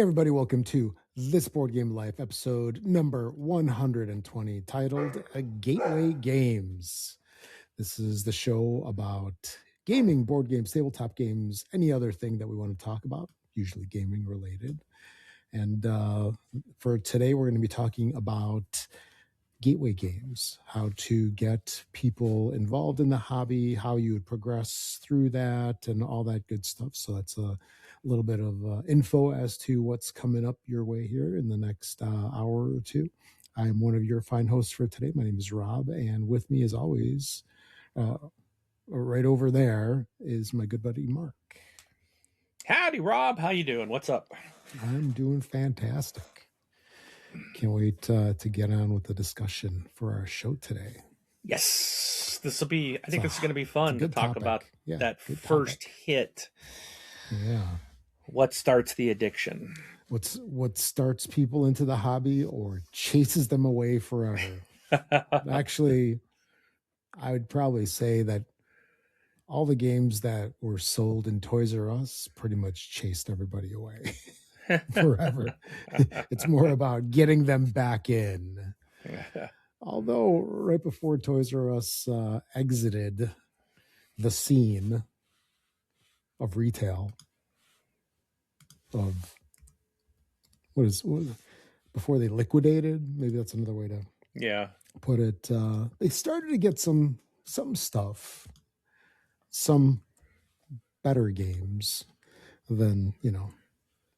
Hey everybody, welcome to This Board Game Life, episode number 120, titled Gateway Games. This is the show about gaming, board games, tabletop games, any other thing that we want to talk about, usually gaming related. And for today, we're going to be talking about gateway games, how to get people involved in the hobby, how you would progress through that, and all that good stuff. So that's a little bit of info as to what's coming up your way here in the next hour or two. I'm one of your fine hosts for today. My name is Rob, and with me, as always, right over there is my good buddy Mark. Howdy, Rob. How you doing? What's up? I'm doing fantastic. Can't wait to get on with the discussion for our show today. Yes, this will be. I think this is going to be fun to talk topic. about that first topic. hit. Yeah. What starts the addiction? What starts people into the hobby or chases them away forever? Actually, I would probably say that all the games that were sold in Toys R Us pretty much chased everybody away forever. It's more about getting them back in. Although right before Toys R Us exited the scene of retail, of what is before they liquidated, maybe that's another way to put it. They started to get some stuff, some better games than,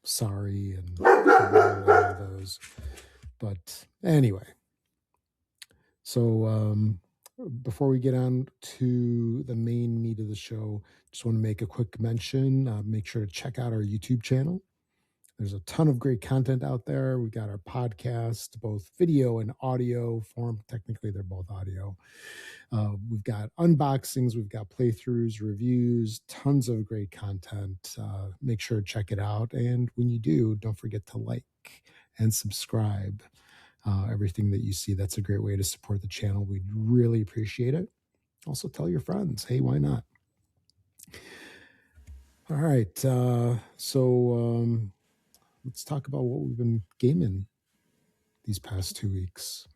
Sorry and all those. But anyway, so before we get on to the main meat of the show, just want to make a quick mention. Make sure to check out our YouTube channel. There's a ton of great content out there. We've got our podcast, both video and audio form. Technically, they're both audio. We've got unboxings, we've got playthroughs, reviews, tons of great content. Make sure to check it out. And when you do, don't forget to like and subscribe. Everything that you see, that's a great way to support the channel. We'd really appreciate it. Also, tell your friends. Hey, why not? All right. So let's talk about what we've been gaming these past 2 weeks.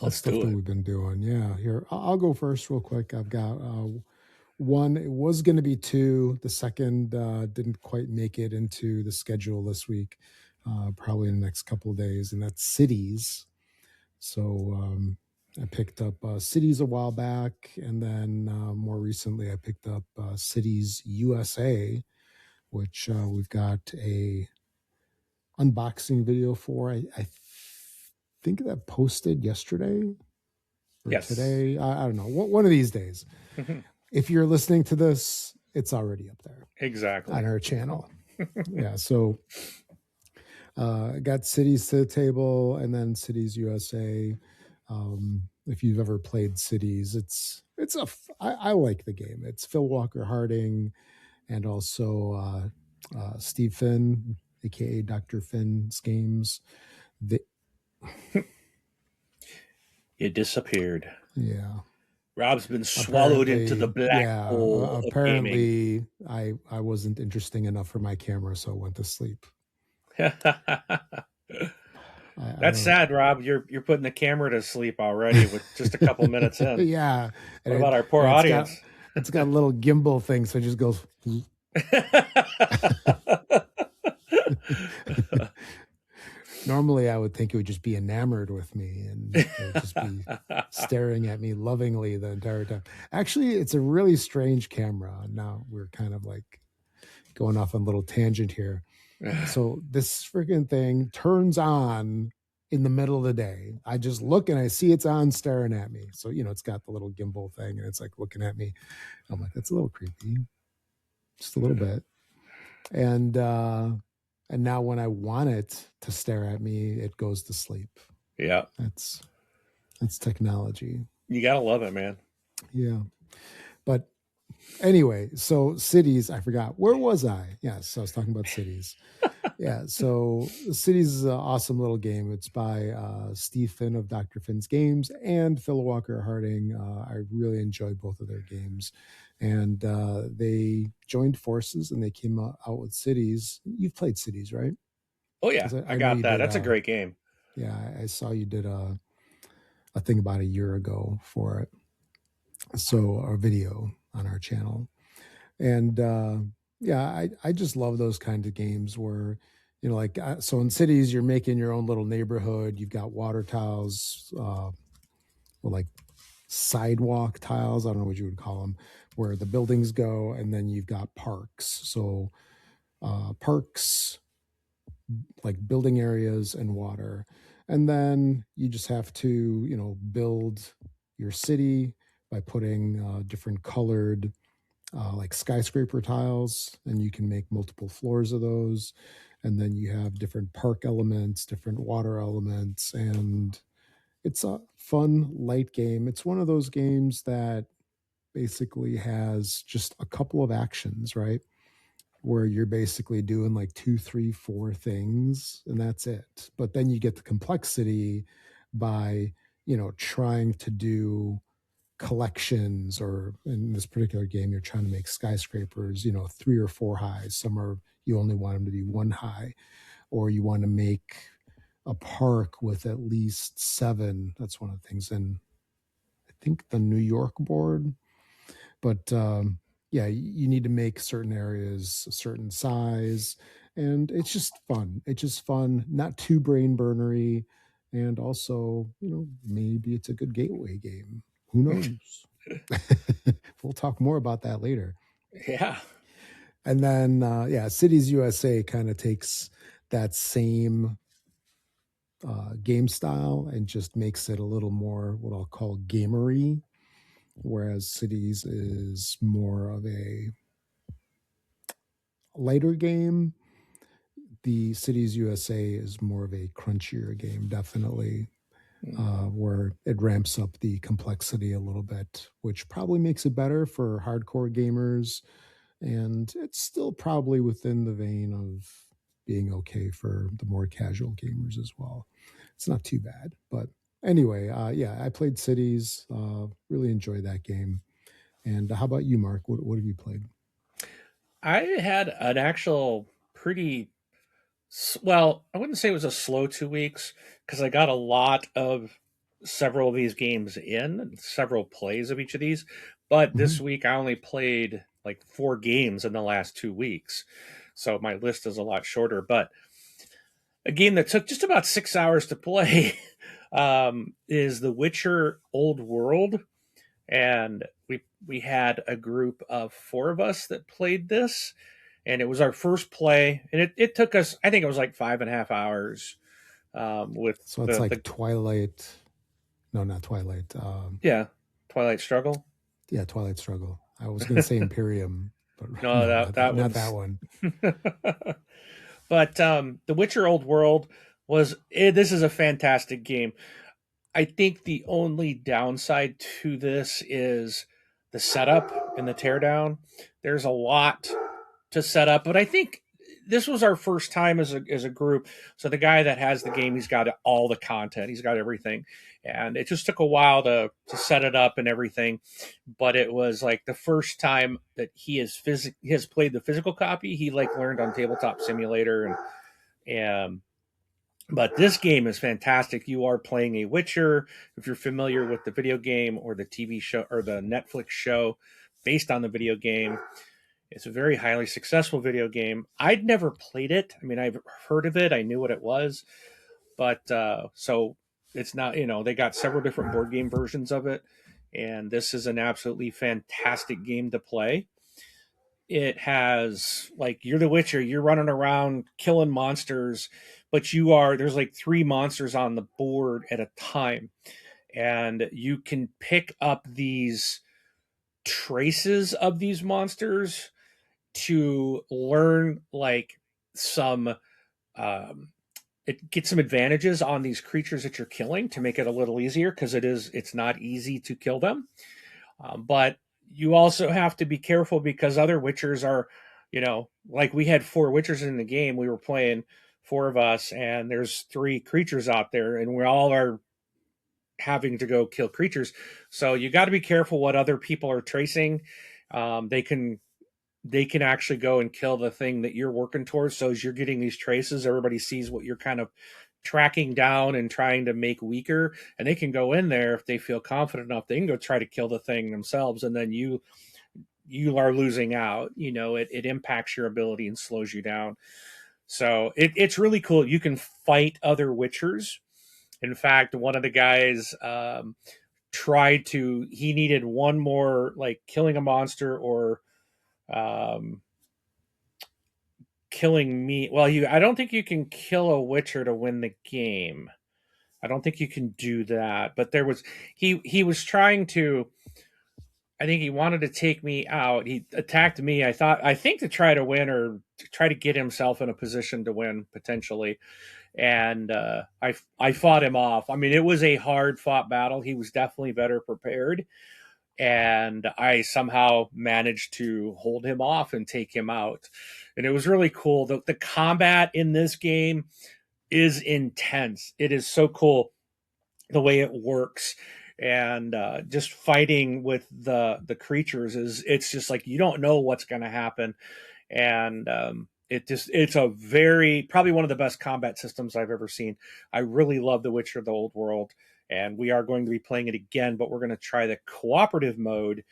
Let's do it. That we've been doing. Yeah. Here, I'll go first real quick. I've got one. It was going to be two. The second didn't quite make it into the schedule this week. Probably in the next couple of days, and that's Cities. So I picked up Cities a while back, and then more recently I picked up Cities USA, which we've got a unboxing video for. I think that posted yesterday or today. I don't know. One of these days. If you're listening to this, it's already up there. Exactly. On our channel. Yeah. So got Cities to the table, and then Cities USA. If you've ever played Cities, I like the game. It's Phil Walker Harding and also Steve Finn, aka Dr. Finn's games. It disappeared. Yeah. Rob's been swallowed into the black hole. Apparently, I wasn't interesting enough for my camera, so I went to sleep. That's sad, Rob. You're putting the camera to sleep already with just a couple minutes in. Yeah. What about our poor audience? It's got a little gimbal thing, so it just goes. Normally, I would think it would just be enamored with me and it would just be staring at me lovingly the entire time. Actually, it's a really strange camera. Now we're kind of like going off on a little tangent here. So this freaking thing turns on in the middle of the day. I just look and I see it's on staring at me. So, it's got the little gimbal thing and it's like looking at me. I'm like, that's a little creepy. Just a little bit. And now when I want it to stare at me, it goes to sleep. Yeah. That's technology. You got to love it, man. Yeah. But anyway, so Cities, I forgot. Where was I? Yes, so I was talking about Cities. Yeah, so Cities is an awesome little game. It's by Steve Finn of Dr. Finn's Games and Phil Walker Harding. I really enjoy both of their games. and they joined forces and they came out with Cities. You've played Cities, right? Oh yeah, Because I I know got you that. did. That's a great game. Yeah, I saw you did a thing about a year ago for it. So our video on our channel, and yeah, I just love those kinds of games where like so in Cities you're making your own little neighborhood. You've got water tiles, well, like sidewalk tiles. I don't know what you would call them, where the buildings go, and then you've got parks. So parks, like building areas and water, and then you just have to build your city by putting different colored like skyscraper tiles, and you can make multiple floors of those. And then you have different park elements, different water elements, and it's a fun light game. It's one of those games that basically has just a couple of actions, right? Where you're basically doing like two, three, four things, and that's it. But then you get the complexity by, trying to do collections, or in this particular game, you're trying to make skyscrapers, three or four highs. Some are, you only want them to be one high, or you want to make a park with at least seven. That's one of the things in, I think, the New York board. But yeah, you need to make certain areas a certain size, and it's just fun. It's just fun, not too brain burnery, and also, maybe it's a good gateway game. Who knows? We'll talk more about that later. Yeah. And then, yeah, Cities USA kind of takes that same game style and just makes it a little more what I'll call gamery, whereas Cities is more of a lighter game. The Cities USA is more of a crunchier game, definitely, where it ramps up the complexity a little bit, which probably makes it better for hardcore gamers. And it's still probably within the vein of being okay for the more casual gamers as well. It's not too bad. But anyway, yeah, I played Cities, really enjoyed that game. And how about you, Mark? What have you played? I had an actual pretty well, I wouldn't say it was a slow 2 weeks because I got a lot of several of these games in, several plays of each of these. But this Mhm. week I only played like 4 games in the last 2 weeks. So my list is a lot shorter. But a game that took just about 6 hours to play is The Witcher Old World. And we had a group of 4 of us that played this, and it was our first play, and it took us, I think it was like 5.5 hours, with So it's the like Twilight. No, not Twilight. yeah, Twilight Struggle. Yeah, Twilight Struggle. I was going to say Imperium, but No, no, that not that. that Not that one's one. but The Witcher Old World this is a fantastic game. I think the only downside to this is the setup and the teardown. There's a lot to set up, but I think this was our first time as a group. So the guy that has the game, he's got all the content, he's got everything, and it just took a while to set it up and everything. But it was like the first time that he has played the physical copy. He like learned on Tabletop Simulator and but this game is fantastic. You are playing a Witcher. If you're familiar with the video game or the TV show or the Netflix show based on the video game, it's a very highly successful video game. I'd never played it. I mean, I've heard of it. I knew what it was, but so it's not. They got several different board game versions of it, and this is an absolutely fantastic game to play. It has like you're the Witcher, you're running around killing monsters, but there's like 3 monsters on the board at a time, and you can pick up these traces of these monsters to learn like some um get some advantages on these creatures that you're killing to make it a little easier because it's not easy to kill them. But you also have to be careful because other witchers are, like we had 4 witchers in the game. We were playing 4 of us, and there's 3 creatures out there, and we all are having to go kill creatures. So you got to be careful what other people are tracing. They can actually go and kill the thing that you're working towards. So as you're getting these traces, everybody sees what you're kind of tracking down and trying to make weaker, and they can go in there if they feel confident enough. They can go try to kill the thing themselves, and then you are losing out. It impacts your ability and slows you down. So it's really cool. You can fight other Witchers. In fact, one of the guys tried to. He needed one more, like killing a monster or um, killing me. Well, I don't think you can kill a Witcher to win the game. I don't think you can do that. But he was trying to. I think he wanted to take me out. He attacked me. I think to try to win or to try to get himself in a position to win potentially. And I fought him off. I mean, it was a hard fought battle. He was definitely better prepared, and I somehow managed to hold him off and take him out. And it was really cool. The combat in this game is intense. It is so cool the way it works, and just fighting with the creatures it's just like you don't know what's going to happen, and it's a very probably one of the best combat systems I've ever seen. I really love The Witcher: The Old World, and we are going to be playing it again, but we're going to try the cooperative mode,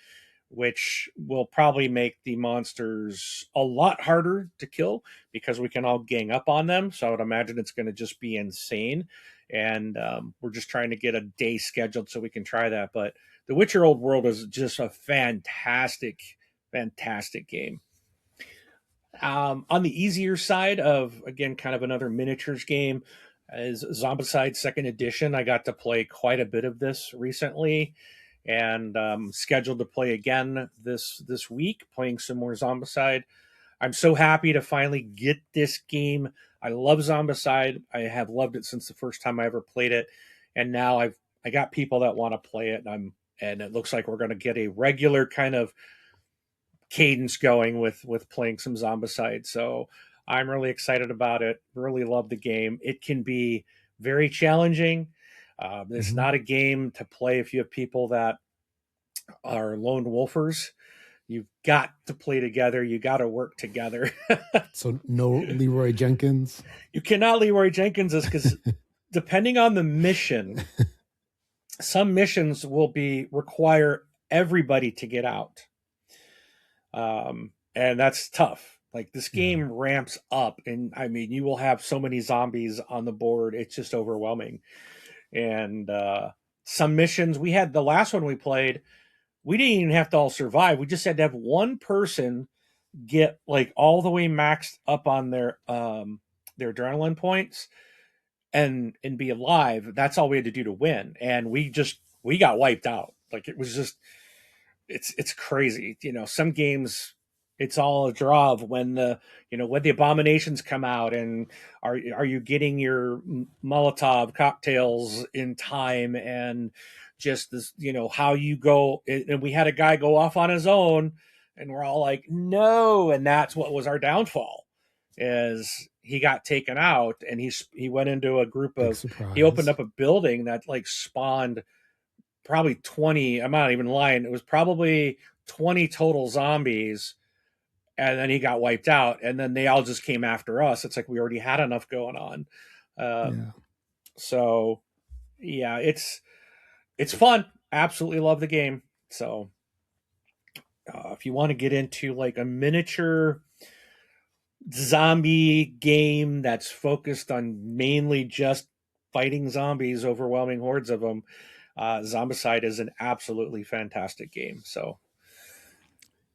which will probably make the monsters a lot harder to kill because we can all gang up on them. So I would imagine it's going to just be insane. And we're just trying to get a day scheduled so we can try that. But The Witcher Old World is just a fantastic, fantastic game. On the easier side of, again, kind of another miniatures game is Zombicide Second Edition. I got to play quite a bit of this recently, and scheduled to play again this week, playing some more Zombicide. I'm so happy to finally get this game. I love Zombicide. I have loved it since the first time I ever played it, and now I got people that want to play it, and it looks like we're going to get a regular kind of cadence going with playing some Zombicide. So I'm really excited about it. Really love the game. It can be very challenging. It's Hmm. not a game to play if you have people that are lone wolfers. You've got to play together. You got to work together. So no Leroy Jenkins. You cannot Leroy Jenkins this because depending on the mission, some missions will be require everybody to get out, and that's tough. Like this Yeah. game ramps up, and I mean, you will have so many zombies on the board; it's just overwhelming. And some missions we had the last one we played, we didn't even have to all survive. We just had to have one person get like all the way maxed up on their adrenaline points and be alive. That's all we had to do to win, and we got wiped out. Like it was just it's crazy. Some games it's all a draw of when the abominations come out, and are you getting your Molotov cocktails in time, and just this how you go. And we had a guy go off on his own, and we're all like no, and that's what was our downfall is he got taken out, and he went into a group Big of he opened surprise. up a building that like spawned probably 20. I'm not even lying. It was probably 20 total zombies. And then he got wiped out. And then they all just came after us. It's like we already had enough going on. Um, Yeah. so yeah, it's fun. Absolutely love the game. So if you want to get into like a miniature zombie game that's focused on mainly just fighting zombies, overwhelming hordes of them, Zombicide is an absolutely fantastic game. So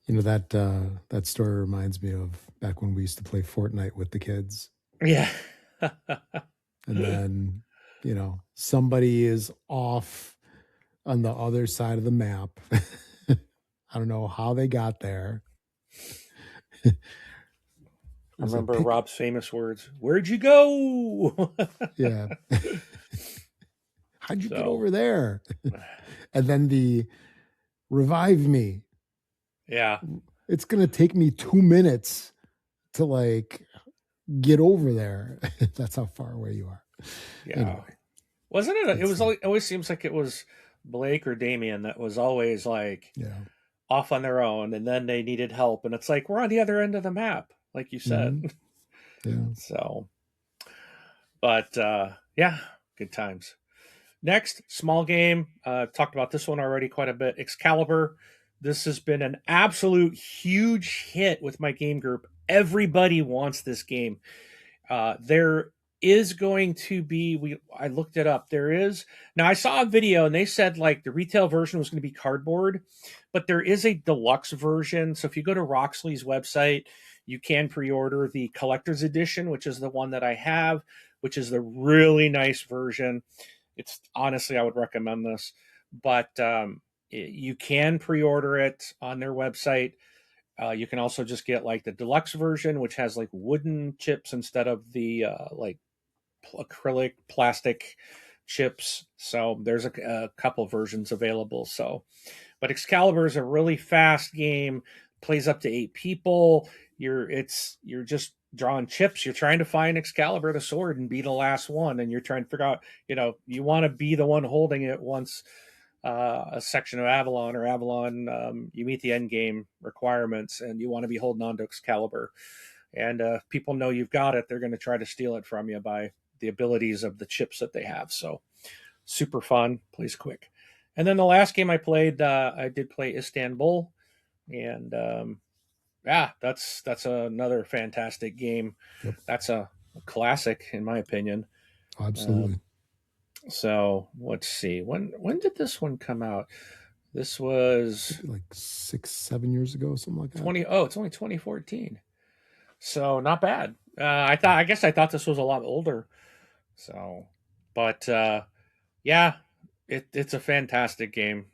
That story reminds me of back when we used to play Fortnite with the kids. yeah. And then, somebody is off on the other side of the map. I don't know how they got there. I There's a remember pick. Rob's famous words, "Where'd you go?" Yeah. How'd you get So, over there? And then the revive me. yeah, It's going to take me 2 minutes to like get over there. That's how far away you are. yeah. Anyway, Wasn't it? It it's was always, it always seems like it was Blake or Damien that was always like yeah. off on their own, and then they needed help, and it's like we're on the other end of the map, like you said. Hmm. Yeah. So, but yeah, good times. Next, small game. Talked about this one already quite a bit. Excalibur. This has been an absolute huge hit with my game group. Everybody wants this game. There is going to be, I looked it up. There is, now I saw a video and they said like the retail version was going to be cardboard, but there is a deluxe version. So if you go to Roxley's website, you can pre-order the collector's edition, which is the one that I have, which is the really nice version. It's honestly, I would recommend this, but you can pre-order it on their website. You can also just get like the deluxe version, which has like wooden chips instead of the like acrylic plastic chips. So there's a couple versions available. So, but Excalibur is a really fast game. Plays up to 8 people. You're just drawing chips. You're trying to find Excalibur the sword and be the last one, and you're trying to figure out. You want to be the one holding it once a section of Avalon or Avalon, you meet the end game requirements, and you want to be holding on to Excalibur. And people know you've got it; they're going to try to steal it from you by the abilities of the chips that they have. So super fun, plays quick. And then the last game I did play Istanbul, and yeah, that's another fantastic game. Yep. That's a classic in my opinion. Absolutely. Um, so let's see, when did this one come out? This was Like 6, 7 years ago, something like that. 20. Oh, it's only 2014. So not bad. I guess I thought this was a lot older. So, but yeah, it's a fantastic game.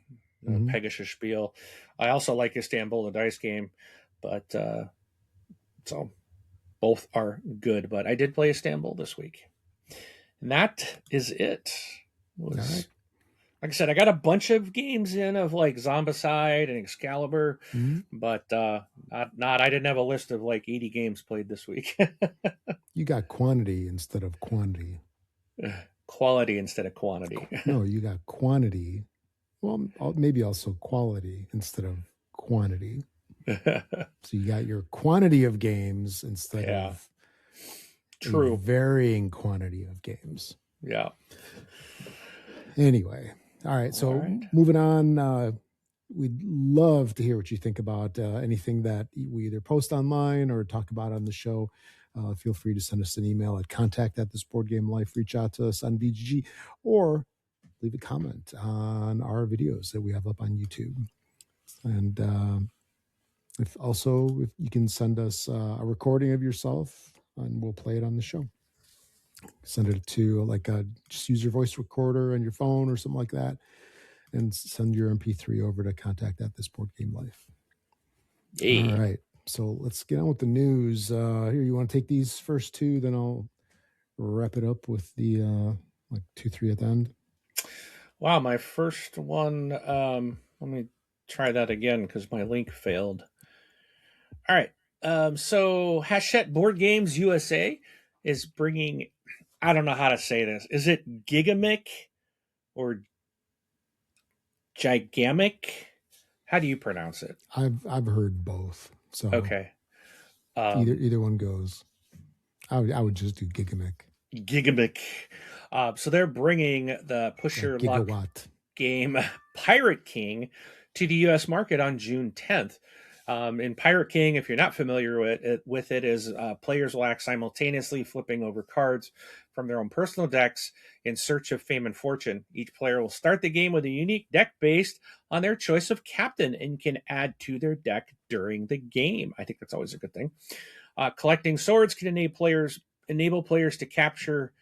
Hmm. Pegasus Spiel. I also like Istanbul, the dice game, but so both are good. But I did play Istanbul this week, and that is it. All right. Was like I said, I got a bunch of games in of like Zombicide and Excalibur, Hmm. but not. I didn't have a list of like 80 games played this week. You got quantity instead of quantity. Quality instead of quantity. No, you got quantity. Well, maybe also quality instead of quantity. So you got your quantity of games instead Yeah, of a true. varying quantity of games. Yeah. Anyway, all right. All So right. moving on, we'd love to hear what you think about anything that we either post online or talk about on the show. Feel free to send us an email at contact@thisboardgamelife. Reach out to us on BGG or leave a comment on our videos that we have up on YouTube. And if you can send us a recording of yourself and we'll play it on the show. Send it to just use your voice recorder on your phone or something like that, and send your MP3 over to contact@thisboardgamelife. All Yeah. right. So let's get on with the news. Here, you want to take these first two, then I'll wrap it up with the like 2, 3 at the end. Wow, my first one. Let me try that again because my link failed. All right. So Hachette Board Games USA is bringing. I don't know how to say this. Is it Gigamic or Gigamic? How do you pronounce it? I've heard both, so Okay. either one goes. I would just do Gigamic. Gigamic. So they're bringing the push Like your luck gigawatt. game Pirate King to the U.S. market on June 10th. In Pirate King, if you're not familiar with it, is players will act simultaneously, flipping over cards from their own personal decks in search of fame and fortune. Each player will start the game with a unique deck based on their choice of captain and can add to their deck during the game. I think that's always a good thing. Collecting swords can enable players to capture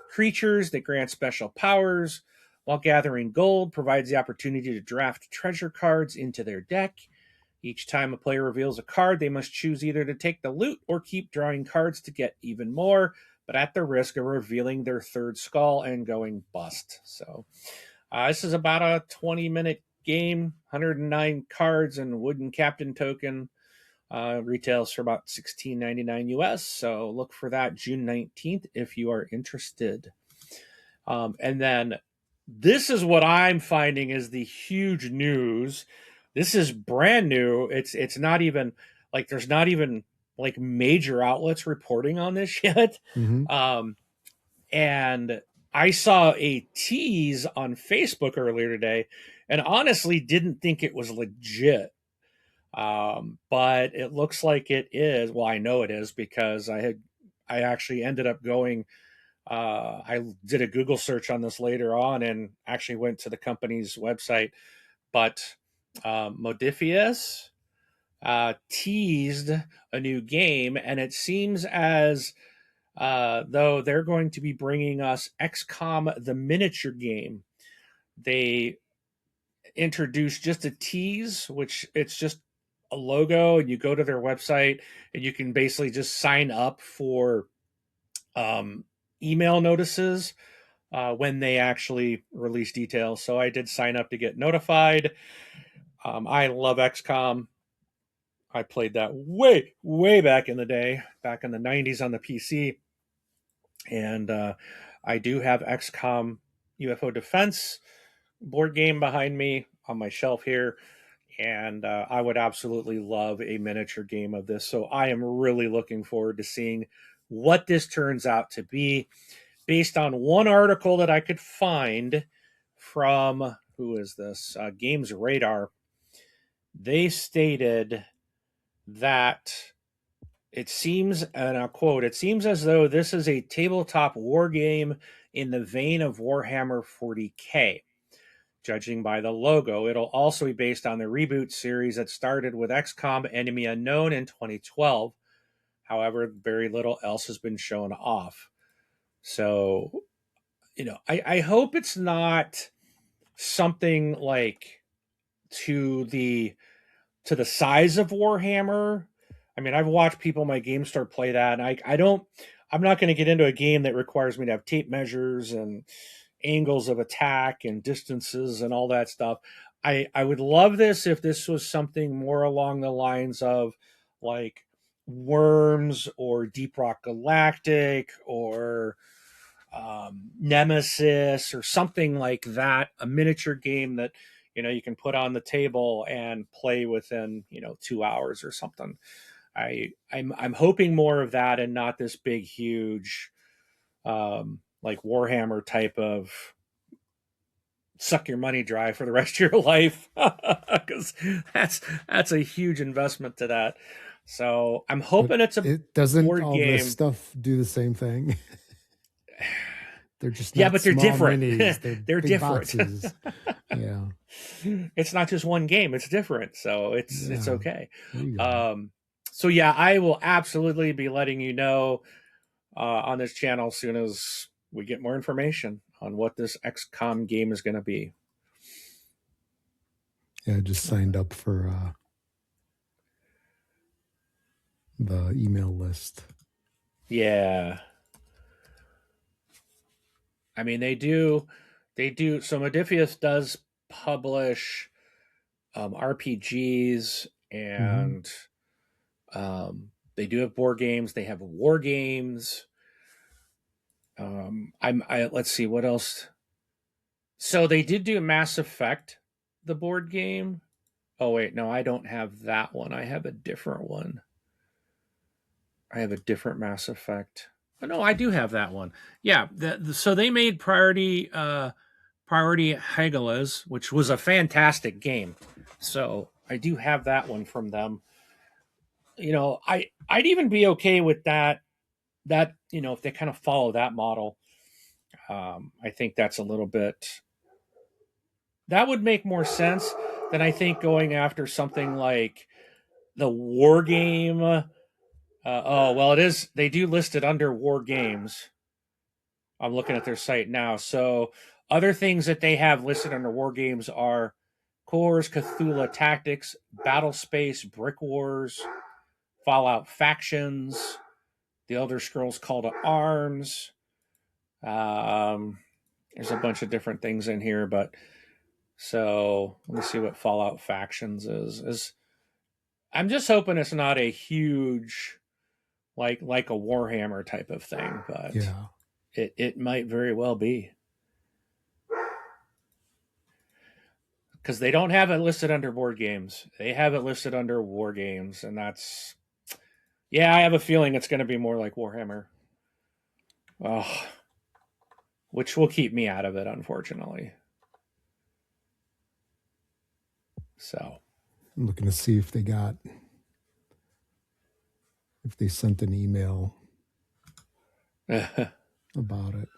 creatures that grant special powers, while gathering gold provides the opportunity to draft treasure cards into their deck. Each time a player reveals a card, they must choose either to take the loot or keep drawing cards to get even more, but at the risk of revealing their third skull and going bust. So, this is about a 20-minute game, 109 cards and wooden captain token. Retails for about $16.99 US. So look for that June 19th if you are interested. And then this is what I'm finding is the huge news. This is brand new. It's not even like there's not even like major outlets reporting on this yet. Hmm. Um, and I saw a tease on Facebook earlier today, and honestly didn't think it was legit. But it looks like it is. Well, I know it is because I actually ended up going. I did a Google search on this later on and actually went to the company's website. But Modifius teased a new game, and it seems as though they're going to be bringing us XCOM the miniature game. They introduced just a tease, which it's just a logo, and you go to their website and you can basically just sign up for um, email notices when they actually release details. So I did sign up to get notified. I love XCOM. I played that way back in the day, back in the 90s on the PC. And I do have XCOM UFO Defense board game behind me on my shelf here. And I would absolutely love a miniature game of this. So I am really looking forward to seeing what this turns out to be based on one article that I could find from who is this? Games Radar. They stated that it seems, and I'll quote, it seems as though this is a tabletop war game in the vein of Warhammer 40K. Judging by the logo, it'll also be based on the reboot series that started with XCOM Enemy Unknown in 2012. However, very little else has been shown off. So, I hope it's not something like to the to the size of Warhammer. I mean, I've watched people in my game store play that, and I don't. I'm not going to get into a game that requires me to have tape measures and angles of attack and distances and all that stuff. I would love this if this was something more along the lines of like Worms or Deep Rock Galactic or Nemesis or something like that, a miniature game that you can put on the table and play within 2 hours or something. I'm hoping more of that and not this big huge like Warhammer type of suck your money dry for the rest of your life because that's a huge investment to that. So I'm But hoping it's a it doesn't board all this game. stuff do the same thing? They're just Yeah, not but they're small different. minis. They're They're big different. boxes. Yeah. It's not just one game, it's different, so it's Yeah. okay. There you go. um so yeah, I will absolutely be letting you know on this channel as soon as we get more information on what this XCOM game is going to be. Yeah, I just signed up for the email list. Yeah, I mean they do. So Modifius does publish RPGs, Hmm. and they do have board games, they have war games. I let's see what else. So they did do Mass Effect, the board game. Oh wait, no, I don't have that one. I have a different one. I have a different Mass Effect. Oh, no, I do have that one. Yeah, so they made Priority Hegelas, which was a fantastic game. So I do have that one from them. I'd even be okay with that. That if they kind of follow that model, I think that's a little bit that would make more sense than I think going after something like the war game. Oh well, it is. They do list it under war games. I'm looking at their site now. So other things that they have listed under war games are Cores, Cthulhu Tactics, Battle Space, Brick Wars, Fallout Factions, The Elder Scrolls Call to Arms. Um, there's a bunch of different things in here, but so let me see what Fallout Factions is. I'm just hoping it's not a huge like a Warhammer type of thing, but Yeah. it might very well be. because they don't have it listed under board games. They have it listed under war games, and that's yeah. I have a feeling it's going to be more like Warhammer, oh, which will keep me out of it, unfortunately. So I'm looking to see if they sent an email yeah, about it.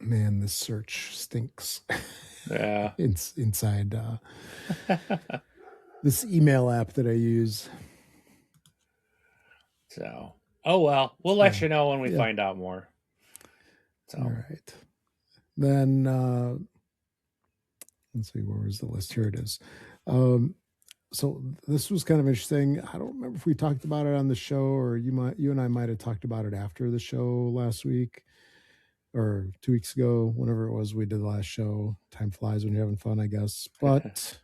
Man, this search stinks. Inside this email app that I use. So oh well, we'll So let you know when we yeah. find out more. So All right. Then let's see, where was the list? Here it is. Um, so this was kind of interesting. I don't remember if we talked about it on the show, or you and I might have talked about it after the show last week or 2 weeks ago, whenever it was we did the last show. Time flies when you're having fun, I guess. But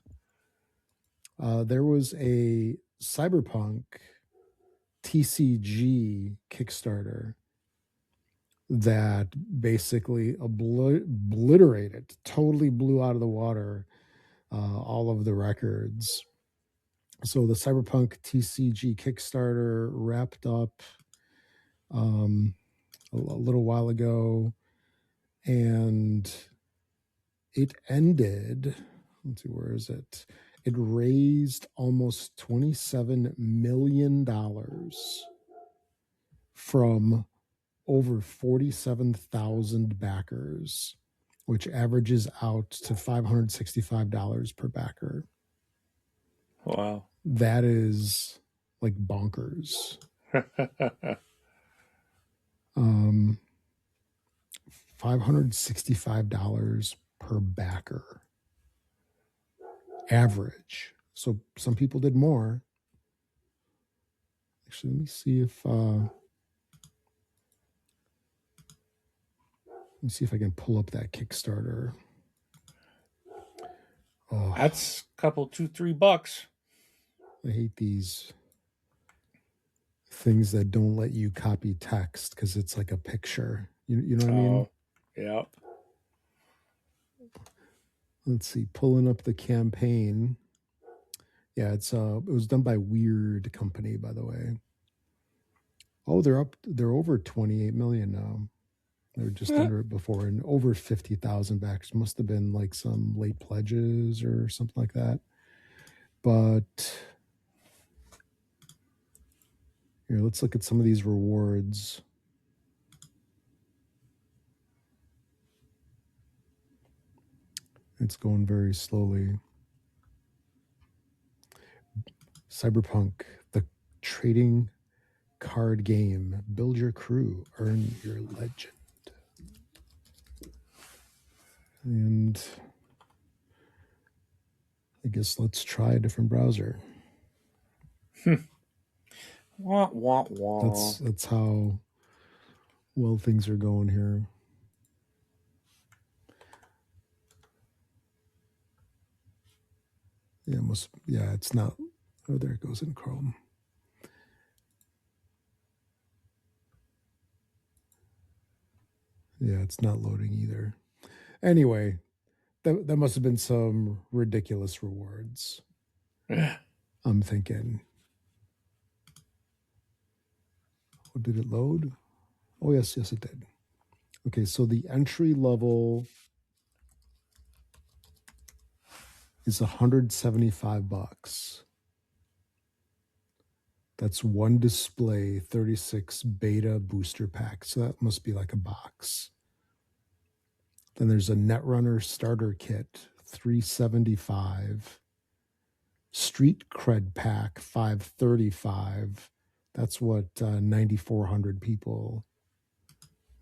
there was a Cyberpunk TCG Kickstarter that basically obliterated, totally blew out of the water all of the records. So the Cyberpunk TCG Kickstarter wrapped up a little while ago, and it ended. Let's see, where is it? It raised almost $27 million from over 47,000 backers, which averages out to $565 per backer. wow. That is like bonkers. $565 per backer average. So some people did more. Actually, let me see if I can pull up that Kickstarter. Oh, That's a couple, $2-3. I hate these things that don't let you copy text because it's like a picture. You know what I mean? Oh, yeah. Let's see, pulling up the campaign. Yeah, it was done by Weird Company, by the way. Oh, they're over 28 million now. They were just under it before, and over 50,000 backers. Must have been like some late pledges or something like that. But here, let's look at some of these rewards. It's going very slowly. Cyberpunk, the trading card game. Build your crew, earn your legend. And I guess let's try a different browser. Wah, wah, wah. That's how well things are going here. Yeah, it's not. Oh, there it goes in Chrome. Yeah, it's not loading either. Anyway, that must have been some ridiculous rewards. I'm thinking. Oh, did it load? Oh, yes, it did. Okay, so the entry level is $175. That's one display, 36 beta booster pack. So that must be like a box. Then there's a Netrunner starter kit, $375. Street Cred pack, $535. That's what 9,400 people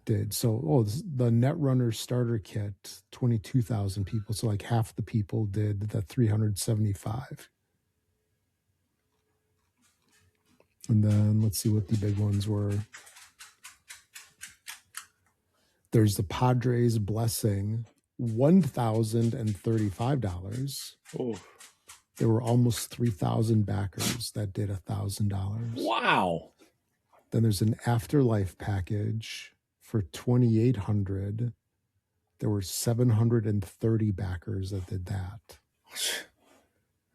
did. So, the Netrunner starter kit, 22,000 people. So, like half the people did the 375. And then let's see what the big ones were. There's the Padres Blessing, $1,035. Oh, There were almost 3,000 backers that did $1,000. wow. Then there's an Afterlife package for 2,800. There were 730 backers that did that.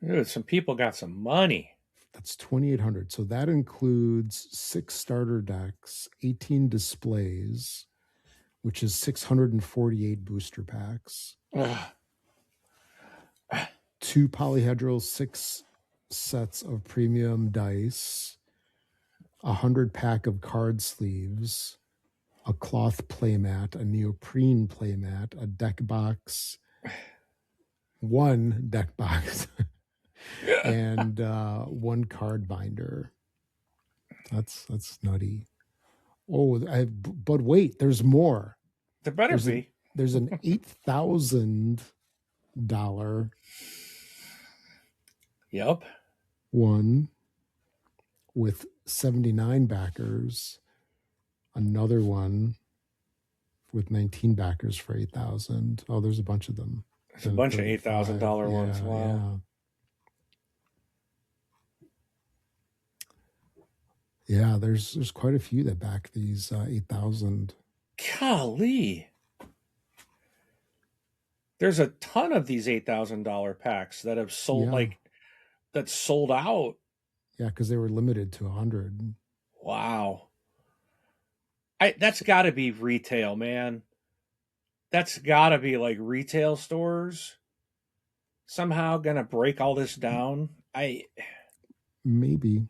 Dude, some people got some money. That's 2,800. So that includes 6 starter decks, 18 displays, which is 648 booster packs, Ugh. 2 polyhedral, 6 sets of premium dice, 100 pack of card sleeves, a cloth playmat, a neoprene playmat, a deck box, one deck box, and 1 card binder. That's nutty. Oh, but wait, there's more. There better There's be. an $8,000 Yep. one with 79 backers, another one with 19 backers for 8,000. Oh, there's a bunch of them. There's a bunch of $8,000 ones. Yeah, Wow. yeah. Yeah, there's quite a few that back these 8,000. Golly. There's a ton of these $8,000 packs that have sold Yeah, that sold out. yeah, because they were limited to 100. Wow. That's got to be retail, man. That's got to be like retail stores somehow going to break all this down. Maybe.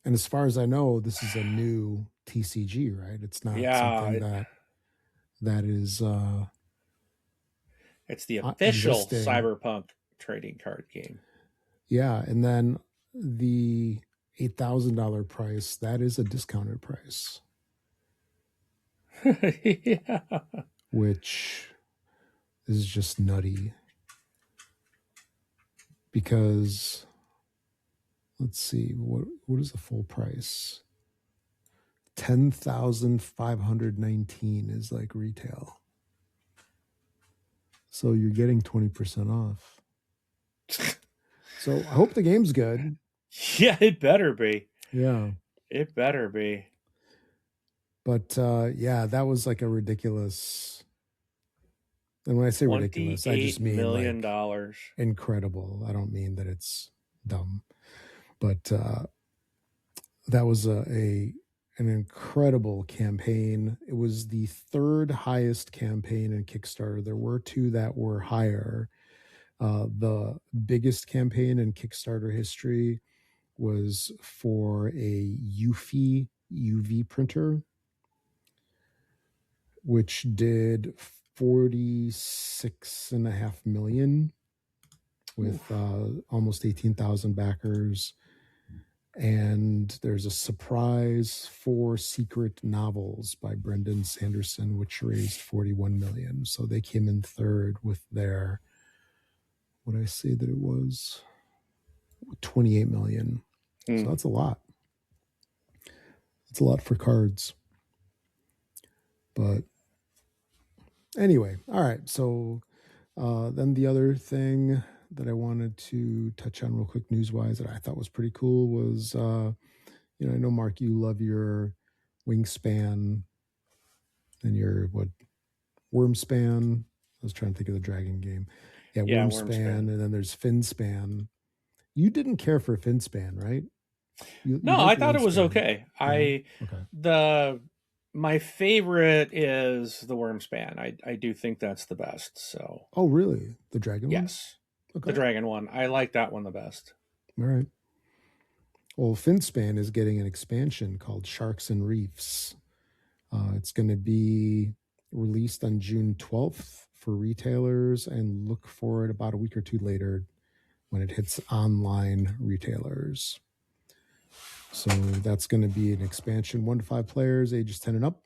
And as far as I know, this is a new TCG, right? It's not something Yeah, that is it's the official existing. Cyberpunk trading card game. Yeah, and then the $8,000 price, that is a discounted price, Yeah. which is just nutty because let's see, what is the full price? 10,519 is like retail. So you're getting 20% off. So I hope the game's good. Yeah, it better be. Yeah. It better be. But yeah, that was like a ridiculous. And when I say ridiculous, I just $28 mean million. like incredible. I don't mean that it's dumb. But that was an incredible campaign. It was the 3rd highest campaign in Kickstarter. There were 2 that were higher. The biggest campaign in Kickstarter history was for a Eufy UV printer, which did 46.5 million with almost 18,000 backers. And there's a surprise 4 secret novels by Brendan Sanderson, which raised 41 million. So they came in 3rd with their, what did I say that it was? 28 million. So that's a lot. It's a lot for cards. But anyway, all right. So then the other thing that I wanted to touch on real quick news-wise that I thought was pretty cool was, I know, Mark, you love your Wingspan and your, Wormspan. I was trying to think of the dragon game. Yeah, Yeah, Wormspan, Wormspan. and then there's Finspan. You didn't care for Finspan, right? You No, I liked thought it was Wingspan. okay. Yeah. Okay. My favorite is the Wormspan. I do think that's the best. So Oh, really? The dragon one? yes, Okay. the dragon one. I like that one the best. All right. Well, Finspan is getting an expansion called Sharks and Reefs. It's going to be released on June 12th for retailers, and look for it about a week or 2 later when it hits online retailers. So that's going to be an expansion, 1 to 5 players, ages 10 and up.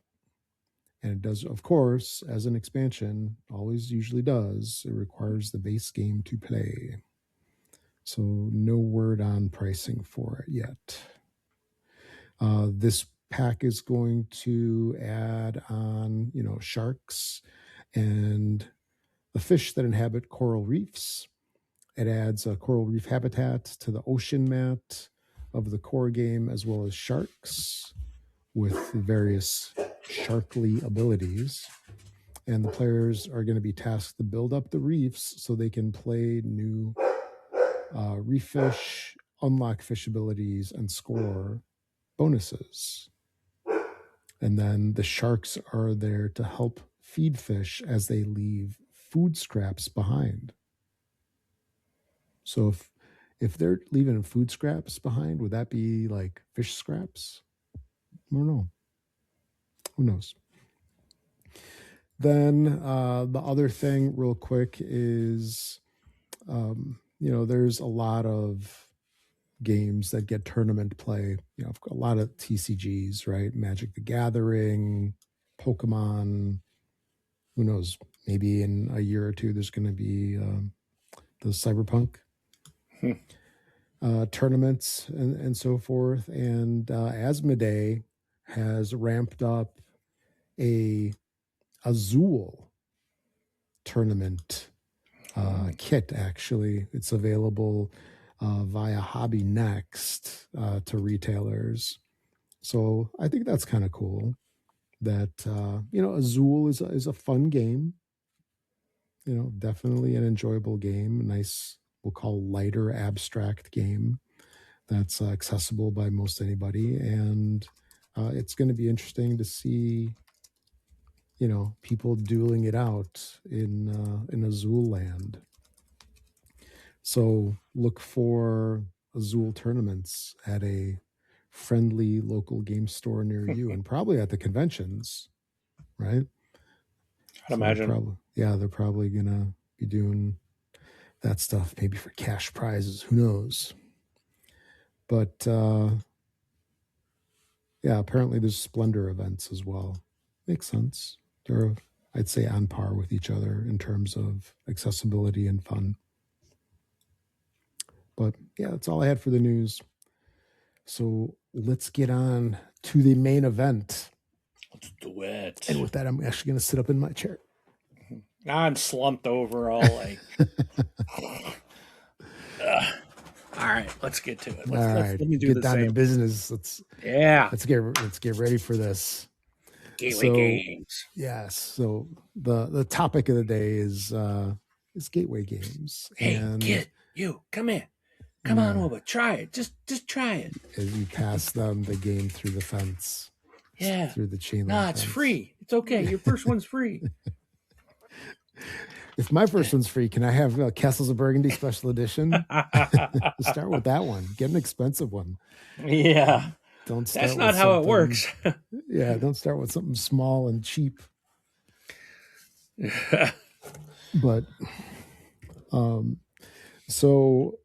And it does, of course, as an expansion, always usually does, it requires the base game to play. So no word on pricing for it yet. This pack is going to add on, sharks and the fish that inhabit coral reefs. It adds a coral reef habitat to the ocean mat of the core game, as well as sharks with various sharkly abilities. And the players are going to be tasked to build up the reefs so they can play new reef fish, unlock fish abilities, and score bonuses. And then the sharks are there to help feed fish as they leave food scraps behind. So if they're leaving food scraps behind, would that be like fish scraps? I don't know. Who knows? Then the other thing, real quick, is there's a lot of games that get tournament play. A lot of TCGs, right? Magic the Gathering, Pokemon. Who knows? Maybe in a year or two, there's going to be the Cyberpunk tournaments and so forth. And Asmodee has ramped up a Azul tournament kit. Actually, it's available via Hobby Next to retailers. So I think that's kind of cool. That Azul is a fun game. Definitely an enjoyable game. A nice, we'll call lighter abstract game that's accessible by most anybody, and it's going to be interesting to see people dueling it out in Azul land. So look for Azul tournaments at a friendly local game store near you, and probably at the conventions, right? I'd So imagine. they're probably gonna be doing that stuff, maybe for cash prizes. Who knows? But yeah, apparently there's Splendor events as well. Makes sense. They're, I'd say, on par with each other in terms of accessibility and fun. But yeah, that's all I had for the news. So let's get on to the main event. Let's do it. And with that, I'm actually going to sit up in my chair. Now I'm slumped over, all like. All right, let's get to it. All Let's right, let me do get the down to same. business. Yeah, Let's get ready for this. Gateway So Games. yes, so the topic of the day is gateway games, Hey, and kid, you come here. Come on over. Try it. Just try it. as you pass them the game through the fence, Yeah. through the chain link Nah, it's fence. free. It's okay. Your first one's free. If my first one's free, can I have Castles of Burgundy special edition? Start with that one. Get an expensive one. Yeah. Don't That's start with not how it something. works. Yeah, don't start with something small and cheap. But so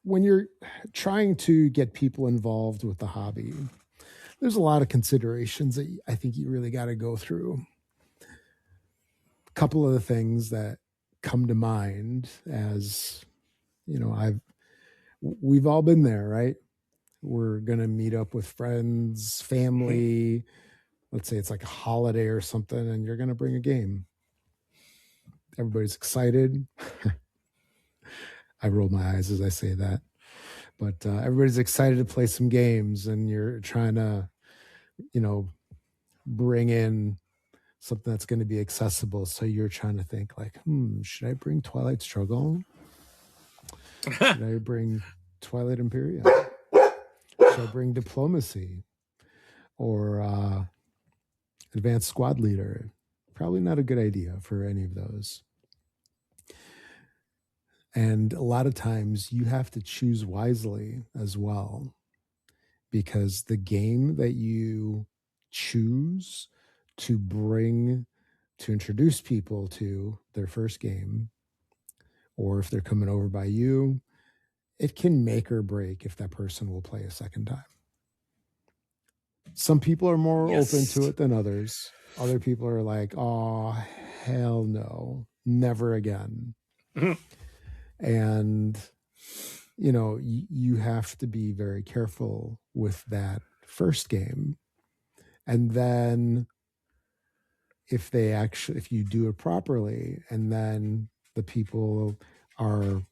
when you're trying to get people involved with the hobby, there's a lot of considerations that I think you really got to go through. A couple of the things that come to mind, as we've all been there, right? We're going to meet up with friends, family. Let's say it's like a holiday or something, and you're going to bring a game. Everybody's excited. I roll my eyes as I say that. But everybody's excited to play some games, and you're trying to, bring in something that's going to be accessible. So you're trying to think like, should I bring Twilight Struggle? Should I bring Twilight Imperium? Should I bring Diplomacy or Advanced Squad Leader? Probably not a good idea for any of those. And a lot of times you have to choose wisely as well, because the game that you choose to bring to introduce people to their first game, or if they're coming over by you, it can make or break if that person will play a second time. Some people are more open to Yes. it than others. Other people are like, oh, hell no, never again. And, you have to be very careful with that first game. And then if you do it properly, and then the people are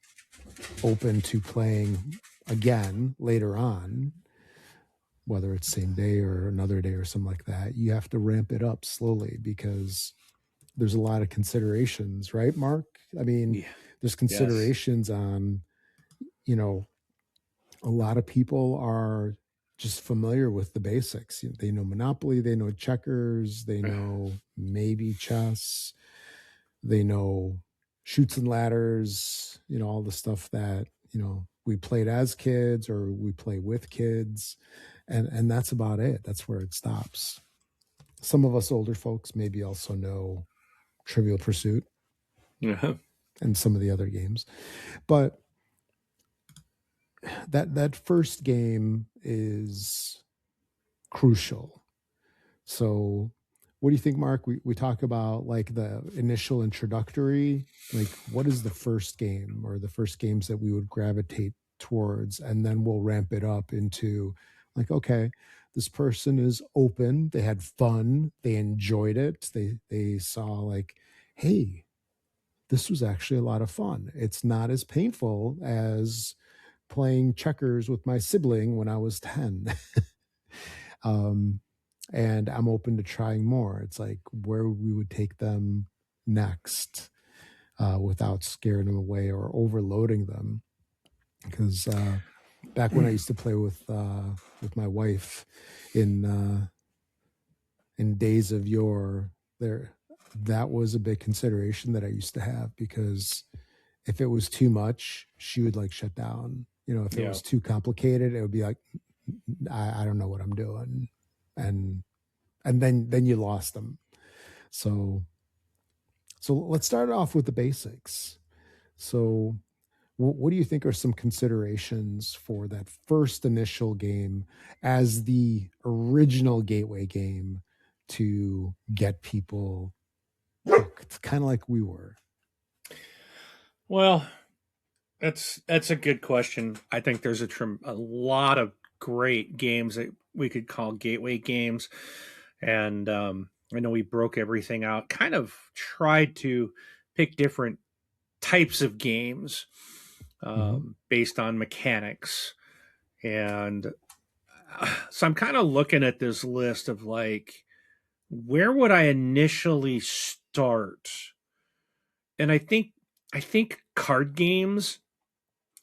open to playing again later on, whether it's same day or another day or something like that, you have to ramp it up slowly because there's a lot of considerations, right, Mark? I mean, Yeah. there's Yes. considerations on, you know, a lot of people are just familiar with the basics. They know Monopoly, they know checkers, they know maybe chess, they know shoots and ladders, all the stuff that, we played as kids or we play with kids. And that's about it. That's where it stops. Some of us older folks maybe also know Trivial Pursuit Yeah. and some of the other games. But that first game is crucial. So what do you think, Mark? We talk about like the initial introductory, like what is the first game or the first games that we would gravitate towards, and then we'll ramp it up into like, okay, this person is open, they had fun, they enjoyed it, they saw like, hey, this was actually a lot of fun. It's not as painful as playing checkers with my sibling when I was 10. um, and I'm open to trying more. It's like where we would take them next without scaring them away or overloading them. Because back when I used to play with my wife in days of yore, there that was a big consideration that I used to have because if it was too much, she would like shut down. If it Yeah. was too complicated, it would be like, I don't know what I'm doing, and then you lost them. So let's start off with the basics. So what do you think are some considerations for that first initial game as the original gateway game to get people hooked, kind of like we were? Well, that's a good question. I think there's a lot of great games that we could call gateway games, and I know we broke everything out. Kind of tried to pick different types of games Mm-hmm. based on mechanics, and so I'm kind of looking at this list of like where would I initially start, and I think card games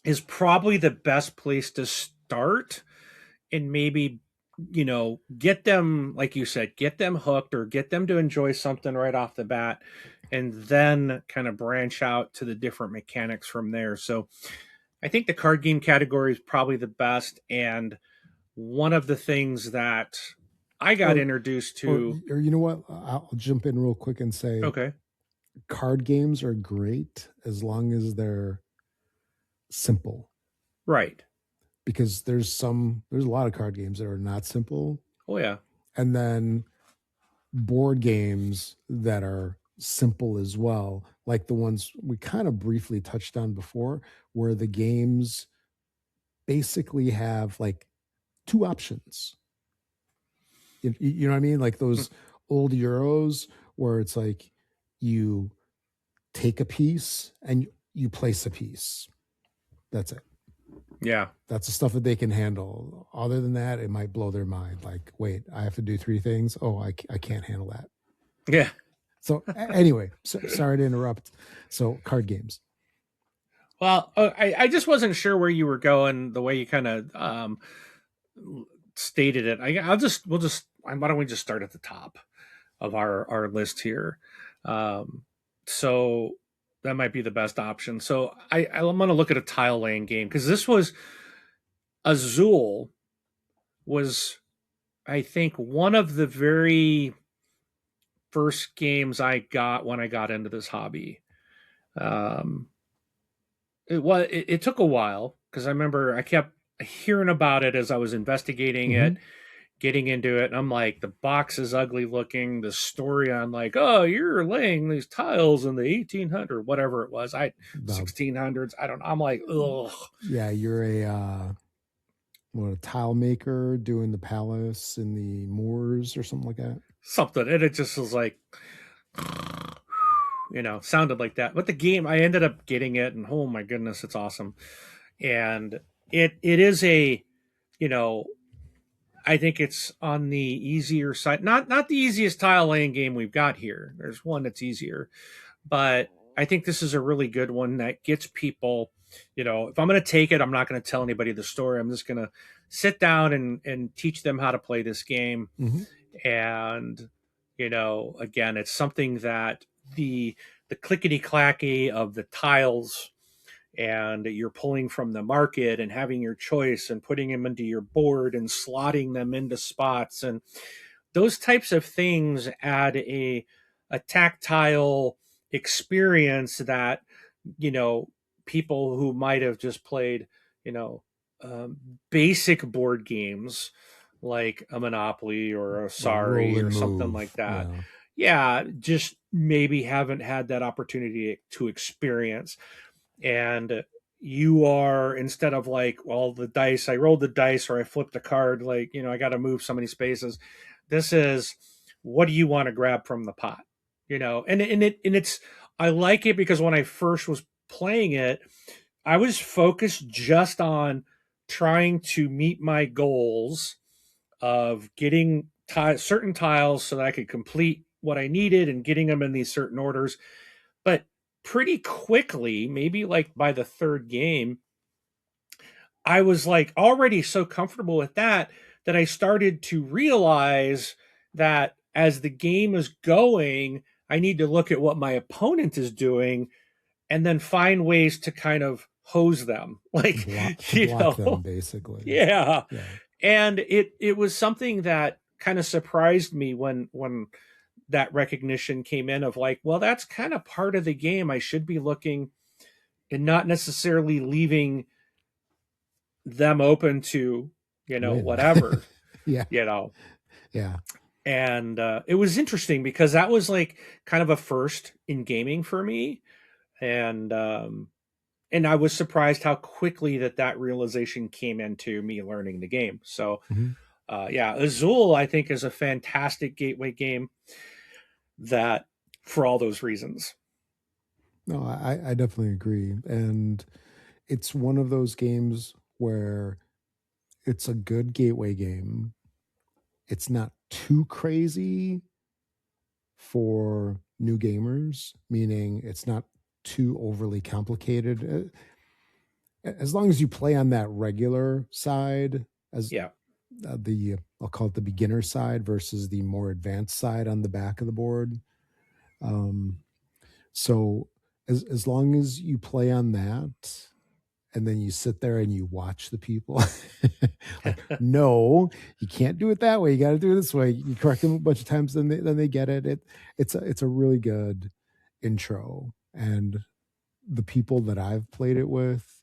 is probably the best place to start and maybe get them, like you said, get them hooked or get them to enjoy something right off the bat, and then kind of branch out to the different mechanics from there. So I think the card game category is probably the best, and one of the things that I got or introduced or to. or you know what, I'll jump in real quick and say Okay. card games are great as long as they're simple, Right. because there's a lot of card games that are not simple, Oh yeah. and then board games that are simple as well, like the ones we kind of briefly touched on before, where the games basically have like two options. You know what I mean? Like Mm. those old Euros where it's like you take a piece and you place a piece. That's it. Yeah. That's the stuff that they can handle. Other than that, it might blow their mind. Like, wait, I have to do three things. Oh, I can't handle that. Yeah. So anyway, sorry to interrupt. So card games. Well, I just wasn't sure where you were going the way you kind of stated it. I'll just we'll just why don't we just start at the top of our list here? Um, so that might be the best option. So I'm going to look at a tile laying game because this was Azul was, I think, one of the very first games I got when I got into this hobby. Um, it took a while because I remember I kept hearing about it as I was investigating Mm-hmm. it, getting into it, and I'm like, the box is ugly looking. The story on like, oh, you're laying these tiles in the 1800 whatever it was, I The 1600s. I don't know. I'm like, ugh, Yeah, you're a what, a tile maker doing the palace in the moors or something like that. something, and it just was like, sounded like that. But the game, I ended up getting it, and oh my goodness, it's awesome. And it is a, you know I think it's on the easier side. Not the easiest tile laying game we've got here. There's one that's easier, but I think this is a really good one that gets people. If I'm going to take it, I'm not going to tell anybody the story. I'm just going to sit down and teach them how to play this game. Hmm. And again, it's something that the clickety clacky of the tiles, and you're pulling from the market and having your choice and putting them into your board and slotting them into spots, and those types of things add a tactile experience that you know people who might have just played you know um, basic board games like a Monopoly or a Like roll Sorry or and something move. like that, Yeah. yeah, just maybe haven't had that opportunity to experience. And you are, instead of like, well, the dice, I rolled the dice or I flipped a card, like, I got to move so many spaces. This is, what do you want to grab from the pot? And it's, I like it because when I first was playing it, I was focused just on trying to meet my goals of getting certain tiles so that I could complete what I needed and getting them in these certain orders. But pretty quickly, maybe like by the third game, I was like already so comfortable with that I started to realize that as the game is going, I need to look at what my opponent is doing and then find ways to kind of hose them. Like, To block them, basically. yeah. Yeah. And it was something that kind of surprised me when that recognition came in of like, well, that's kind of part of the game. I should be looking and not necessarily leaving them open to, Win. whatever, Yeah. you know. Yeah. And it was interesting because that was like kind of a first in gaming for me. And I was surprised how quickly that realization came into me learning the game. So, Hmm. yeah, Azul, I think, is a fantastic gateway game that for all those reasons. No, I definitely agree. And it's one of those games where it's a good gateway game. It's not too crazy for new gamers, meaning it's not too overly complicated. As long as you play on that regular side, as Yeah. the I'll call it the beginner side versus the more advanced side on the back of the board. Um, so as long as you play on that, and then you sit there and you watch the people, like, no, you can't do it that way. You got to do it this way. You correct them a bunch of times, then they get it. It's a really good intro, and the people that I've played it with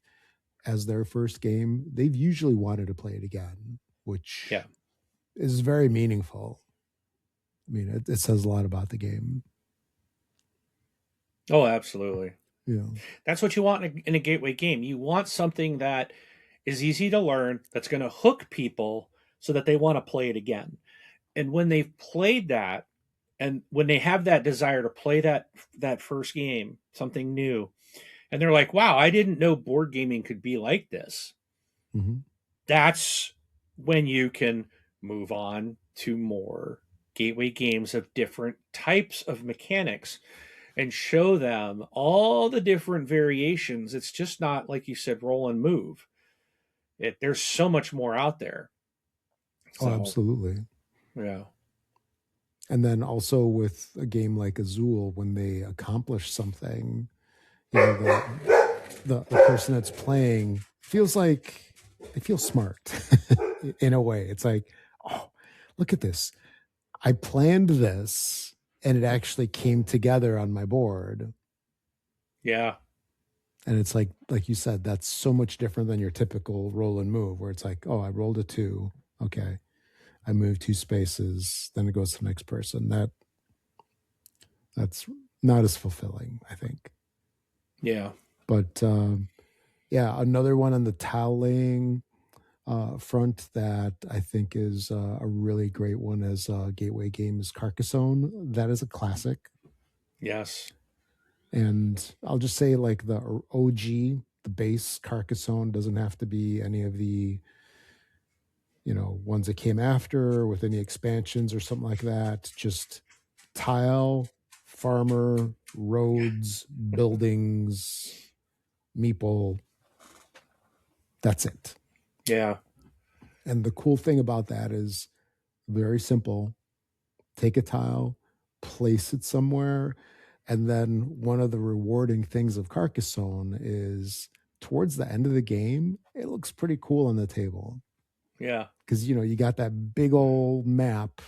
as their first game, they've usually wanted to play it again, which Yeah. is very meaningful. I mean, it says a lot about the game. Oh, absolutely. Yeah. That's what you want in a gateway game. You want something that is easy to learn, that's going to hook people so that they want to play it again. And when they've played that, and when they have that desire to play that first game, something new, and they're like, "Wow, I didn't know board gaming could be like this." Hmm. That's when you can move on to more gateway games of different types of mechanics and show them all the different variations. It's just not like you said, roll and move. There's so much more out there. Oh, So absolutely. yeah, And then also with a game like Azul, when they accomplish something, the person that's playing feels like they feel smart in a way. It's like, oh, look at this. I planned this and it actually came together on my board. yeah, And it's like you said, that's so much different than your typical roll and move, where it's like, oh, I rolled a two. Okay. I moved two spaces, then it goes to the next person. That's not as fulfilling, I think. yeah, But yeah, another one on the tile laying front that I think is a really great one as a gateway game is Carcassonne. That is a classic. yes, And I'll just say, like, the OG, the base Carcassonne doesn't have to be any of the, ones that came after with any expansions or something like that. Just tile, farmer, roads, buildings, meeple. That's it. Yeah. And the cool thing about that is very simple. Take a tile, place it somewhere, and then one of the rewarding things of Carcassonne is towards the end of the game, it looks pretty cool on the table Yeah. because you got that big old map,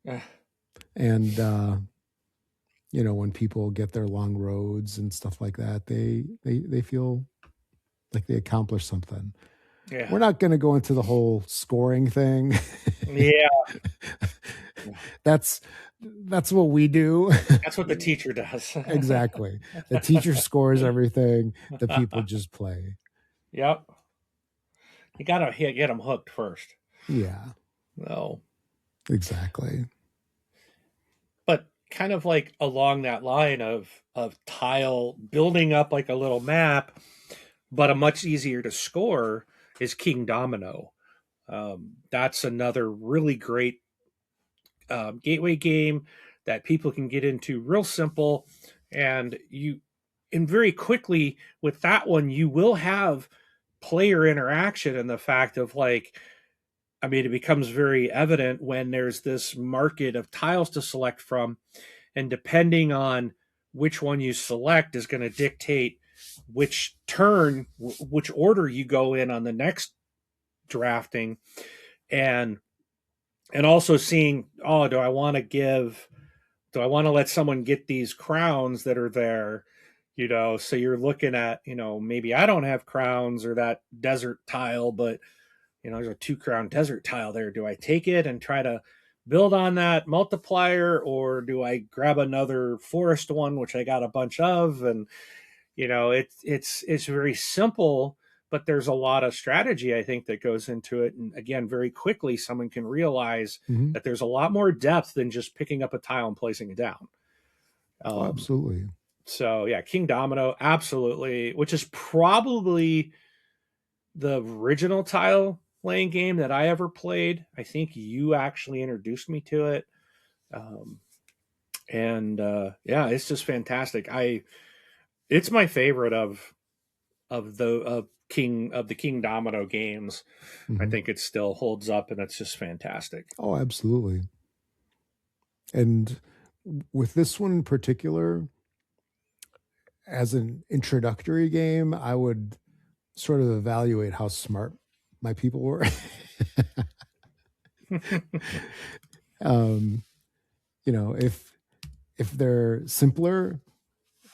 Eh, and when people get their long roads and stuff like that, they feel like they accomplished something. Yeah. We're not going to go into the whole scoring thing. Yeah. that's that's what we do. That's what the teacher does. Exactly. The teacher scores everything. The people just play. Yep. You gotta get them hooked first. Yeah, No. exactly. But kind of like along that line of tile building up like a little map, but a much easier to score is King Domino. That's another really great gateway game that people can get into real simple, and very quickly with that one you will have player interaction, and the fact of like, I mean, it becomes very evident when there's this market of tiles to select from, and depending on which one you select is going to dictate which which order you go in on the next drafting. And and also seeing, oh, do I want to let someone get these crowns that are there? So you're looking at, maybe I don't have crowns or that desert tile, but there's a 2 crown desert tile there. Do I take it and try to build on that multiplier, or do I grab another forest one, which I got a bunch of? And it's very simple, but there's a lot of strategy, I think, that goes into it. And again, very quickly someone can realize Hmm. that there's a lot more depth than just picking up a tile and placing it down. Oh, um, absolutely. so yeah, King Domino, absolutely, which is probably the original tile laying game that I ever played. I think you actually introduced me to it. um, and yeah, it's just fantastic. It's my favorite of the King Domino games. I Hmm. think it still holds up, and it's just fantastic. Oh, absolutely. And with this one in particular, as an introductory game, I would sort of evaluate how smart my people were. um, if they're simpler,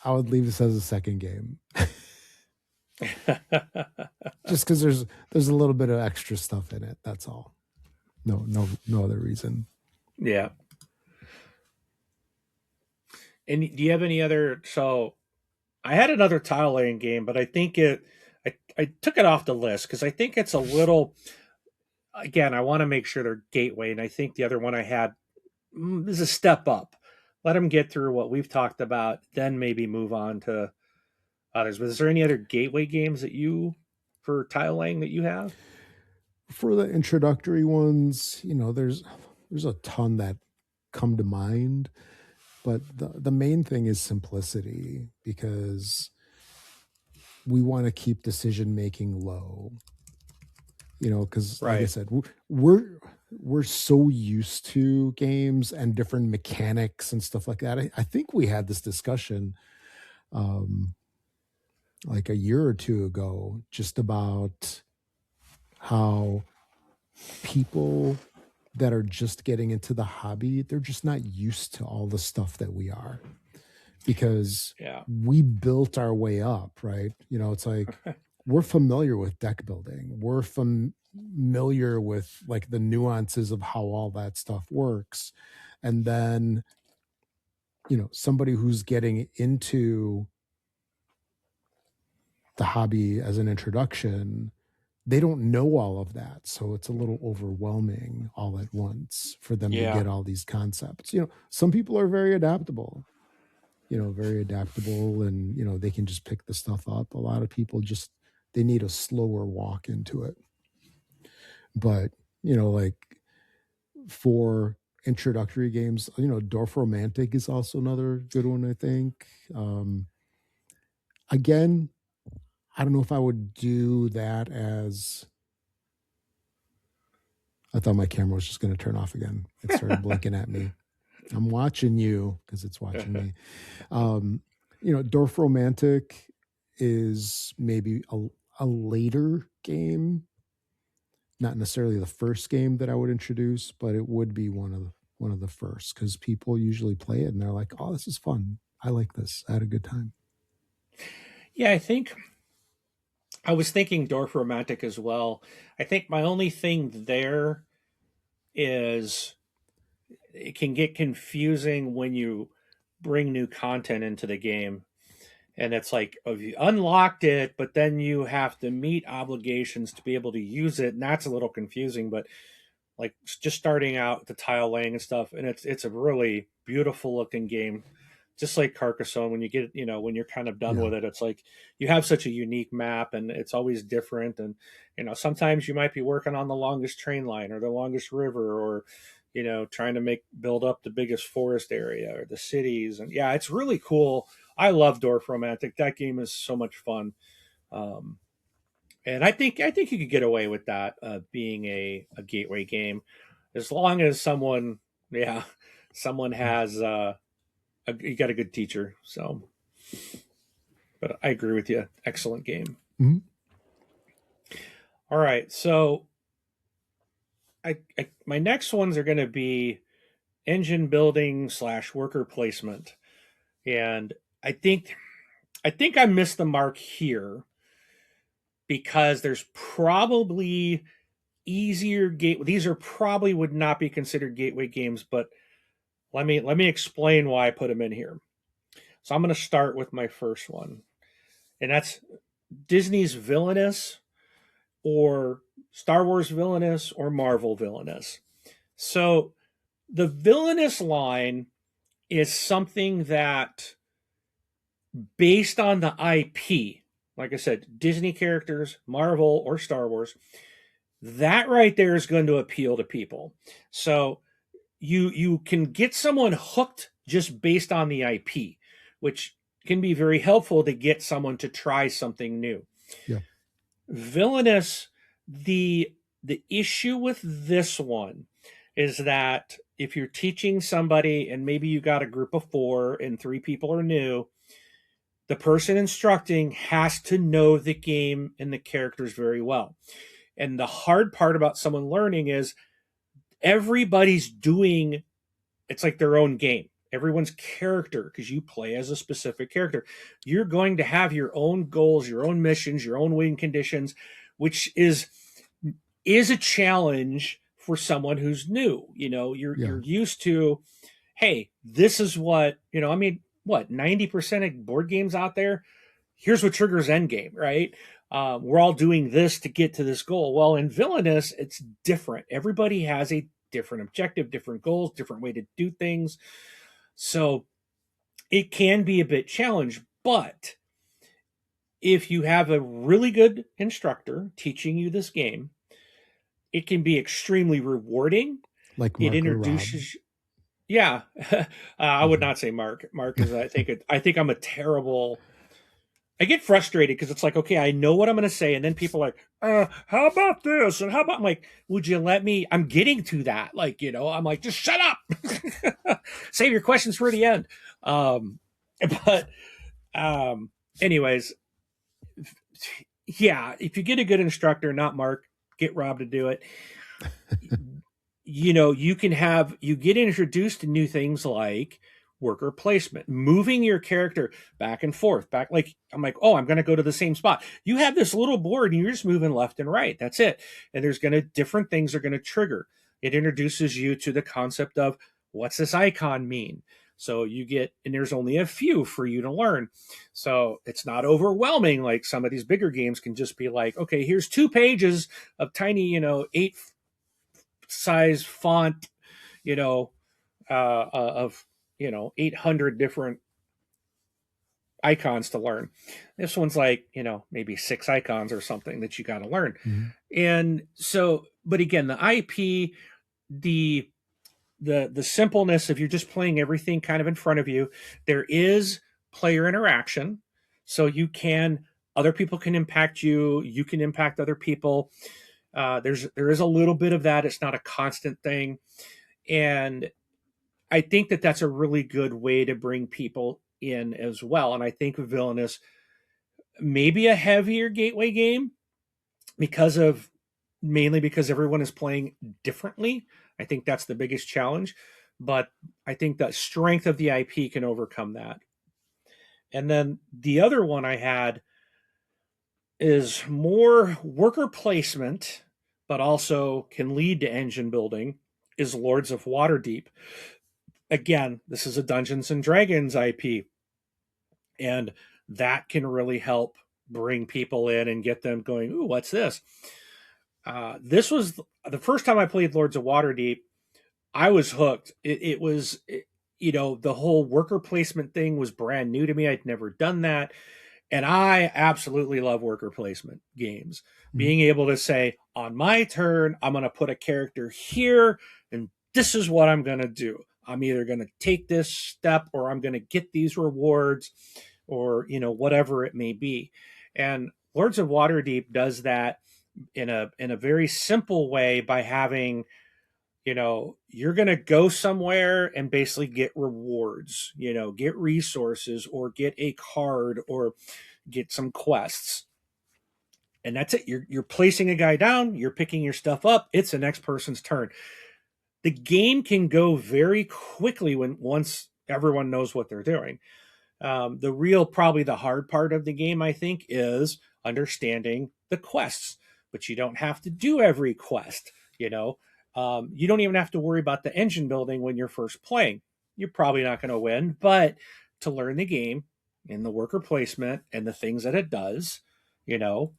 I would leave this as a second game, just because there's a little bit of extra stuff in it. That's all. No other reason. Yeah. And do you have any other? So I had another tile laying game, but I think I took it off the list because I think it's a little. Again, I want to make sure they're gateway, and I think the other one I had is a step up. Let them get through what we've talked about, then maybe move on to others. But is there any other gateway games for tile laying that you have? For the introductory ones, there's a ton that come to mind, but the main thing is simplicity because we want to keep decision making low. Because like I Right. said, we're so used to games and different mechanics and stuff like that. I think we had this discussion um, like a year or two ago, just about how people that are just getting into the hobby, they're just not used to all the stuff that we are because Yeah. we built our way up, right? It's like we're familiar with deck building. We're familiar with like the nuances of how all that stuff works. And then, somebody who's getting into the hobby as an introduction, they don't know all of that. So it's a little overwhelming all at once for them to Yeah. get all these concepts. Some people are very adaptable, and, they can just pick the stuff up. A lot of people just, they need a slower walk into it. But, like for introductory games, Dorf Romantic is also another good one, I think. Again, I don't know if I would do that as. I thought my camera was just going to turn off again. It started blinking at me. I'm watching you because it's watching me. Um, Dorf Romantic is maybe a later game, not necessarily the first game that I would introduce, but it would be one of the first because people usually play it and they're like, "Oh, this is fun. I like this. I had a good time." Yeah, I think I was thinking Dorf Romantic as well. I think my only thing there is it can get confusing when you bring new content into the game. And it's like, oh, you unlocked it, but then you have to meet obligations to be able to use it. And that's a little confusing. But like just starting out the tile laying and stuff, and it's a really beautiful looking game, just like Carcassonne. When you get when you're kind of done Yeah, with it, it's like you have such a unique map, and it's always different. And sometimes you might be working on the longest train line or the longest river, or trying to build up the biggest forest area or the cities. And yeah, it's really cool. I love Dorf Romantic. That game is so much fun. Um, and I think you could get away with that being a gateway game, as long as yeah, someone has you got a good teacher. So, but I agree with you. Excellent game. hmm All right, so my next ones are going to be engine building / worker placement, and I think I missed the mark here because there's probably easier gate. These are probably would not be considered gateway games, but let me explain why I put them in here. So I'm going to start with my first one, and that's Disney's Villainous, or Star Wars Villainous, or Marvel Villainous. So the Villainous line is something that, based on the IP, like I said, Disney characters, Marvel or Star Wars, that right there is going to appeal to people. So you can get someone hooked just based on the IP, which can be very helpful to get someone to try something new. yeah, Villainous, the issue with this one is that if you're teaching somebody and maybe you got a group of 4 and 3 people are new, the person instructing has to know the game and the characters very well. And the hard part about someone learning is everybody's doing, it's like their own game. Everyone's character, because you play as a specific character, you're going to have your own goals, your own missions, your own win conditions, which is a challenge for someone who's new. yeah, You're used to, hey, this is what, I mean, what, 90% of board games out there, here's what triggers end game, right? We're all doing this to get to this goal. Well, in Villainous, it's different. Everybody has a different objective, different goals, different way to do things. So it can be a bit challenged. But if you have a really good instructor teaching you this game, it can be extremely rewarding. like It Mark or Rob. introduces, yeah. I would Mhm. not say Mark. Mark is, I think I'm a terrible. I get frustrated because it's like, okay, I know what I'm going to say, and then people are like, how about this? And how about, I'm like, would you let me? I'm getting to that. Like, I'm like, just shut up. Save your questions for the end. Um, but, anyways, yeah, if you get a good instructor, not Mark, get Rob to do it. You get introduced to new things like worker placement, moving your character back and forth, back, like, I'm like, oh, I'm going to go to the same spot. You have this little board and you're just moving left and right. That's it. And there's going to, different things are going to trigger. It introduces you to the concept of, what's this icon mean? So you get, and there's only a few for you to learn. So it's not overwhelming. Like some of these bigger games can just be like, okay, here's 2 pages of tiny, 8 size font, you know, of 800 different icons to learn. This one's like, maybe 6 icons or something that you got to learn. Mhm. And so but again, the IP, the the simpleness, if you're just playing everything kind of in front of you, there is player interaction, so you can, other people can impact you, you can impact other people. There is a little bit of that. It's not a constant thing, and I think that that's a really good way to bring people in as well. And I think Villainous maybe a heavier gateway game because of, mainly because everyone is playing differently. I think that's the biggest challenge, but I think the strength of the IP can overcome that. And then the other one I had is more worker placement, but also can lead to engine building, is Lords of Waterdeep. Again, this is a Dungeons and Dragons IP, and that can really help bring people in and get them going, ooh, what's this? This was the first time I played Lords of Waterdeep. I was hooked. It was, the whole worker placement thing was brand new to me. I'd never done that. And I absolutely love worker placement games. Mhm. Being able to say, on my turn, I'm going to put a character here, and this is what I'm going to do. I'm either going to take this step, or I'm going to get these rewards, or, whatever it may be. And Lords of Waterdeep does that in a very simple way by having, you're going to go somewhere and basically get rewards, get resources, or get a card, or get some quests. And that's it. You're placing a guy down, you're picking your stuff up, it's the next person's turn. The game can go very quickly when once everyone knows what they're doing. Probably the hard part of the game, I think, is understanding the quests. But you don't have to do every quest. You don't even have to worry about the engine building when you're first playing. You're probably not going to win, but to learn the game and the worker placement and the things that it does, you know,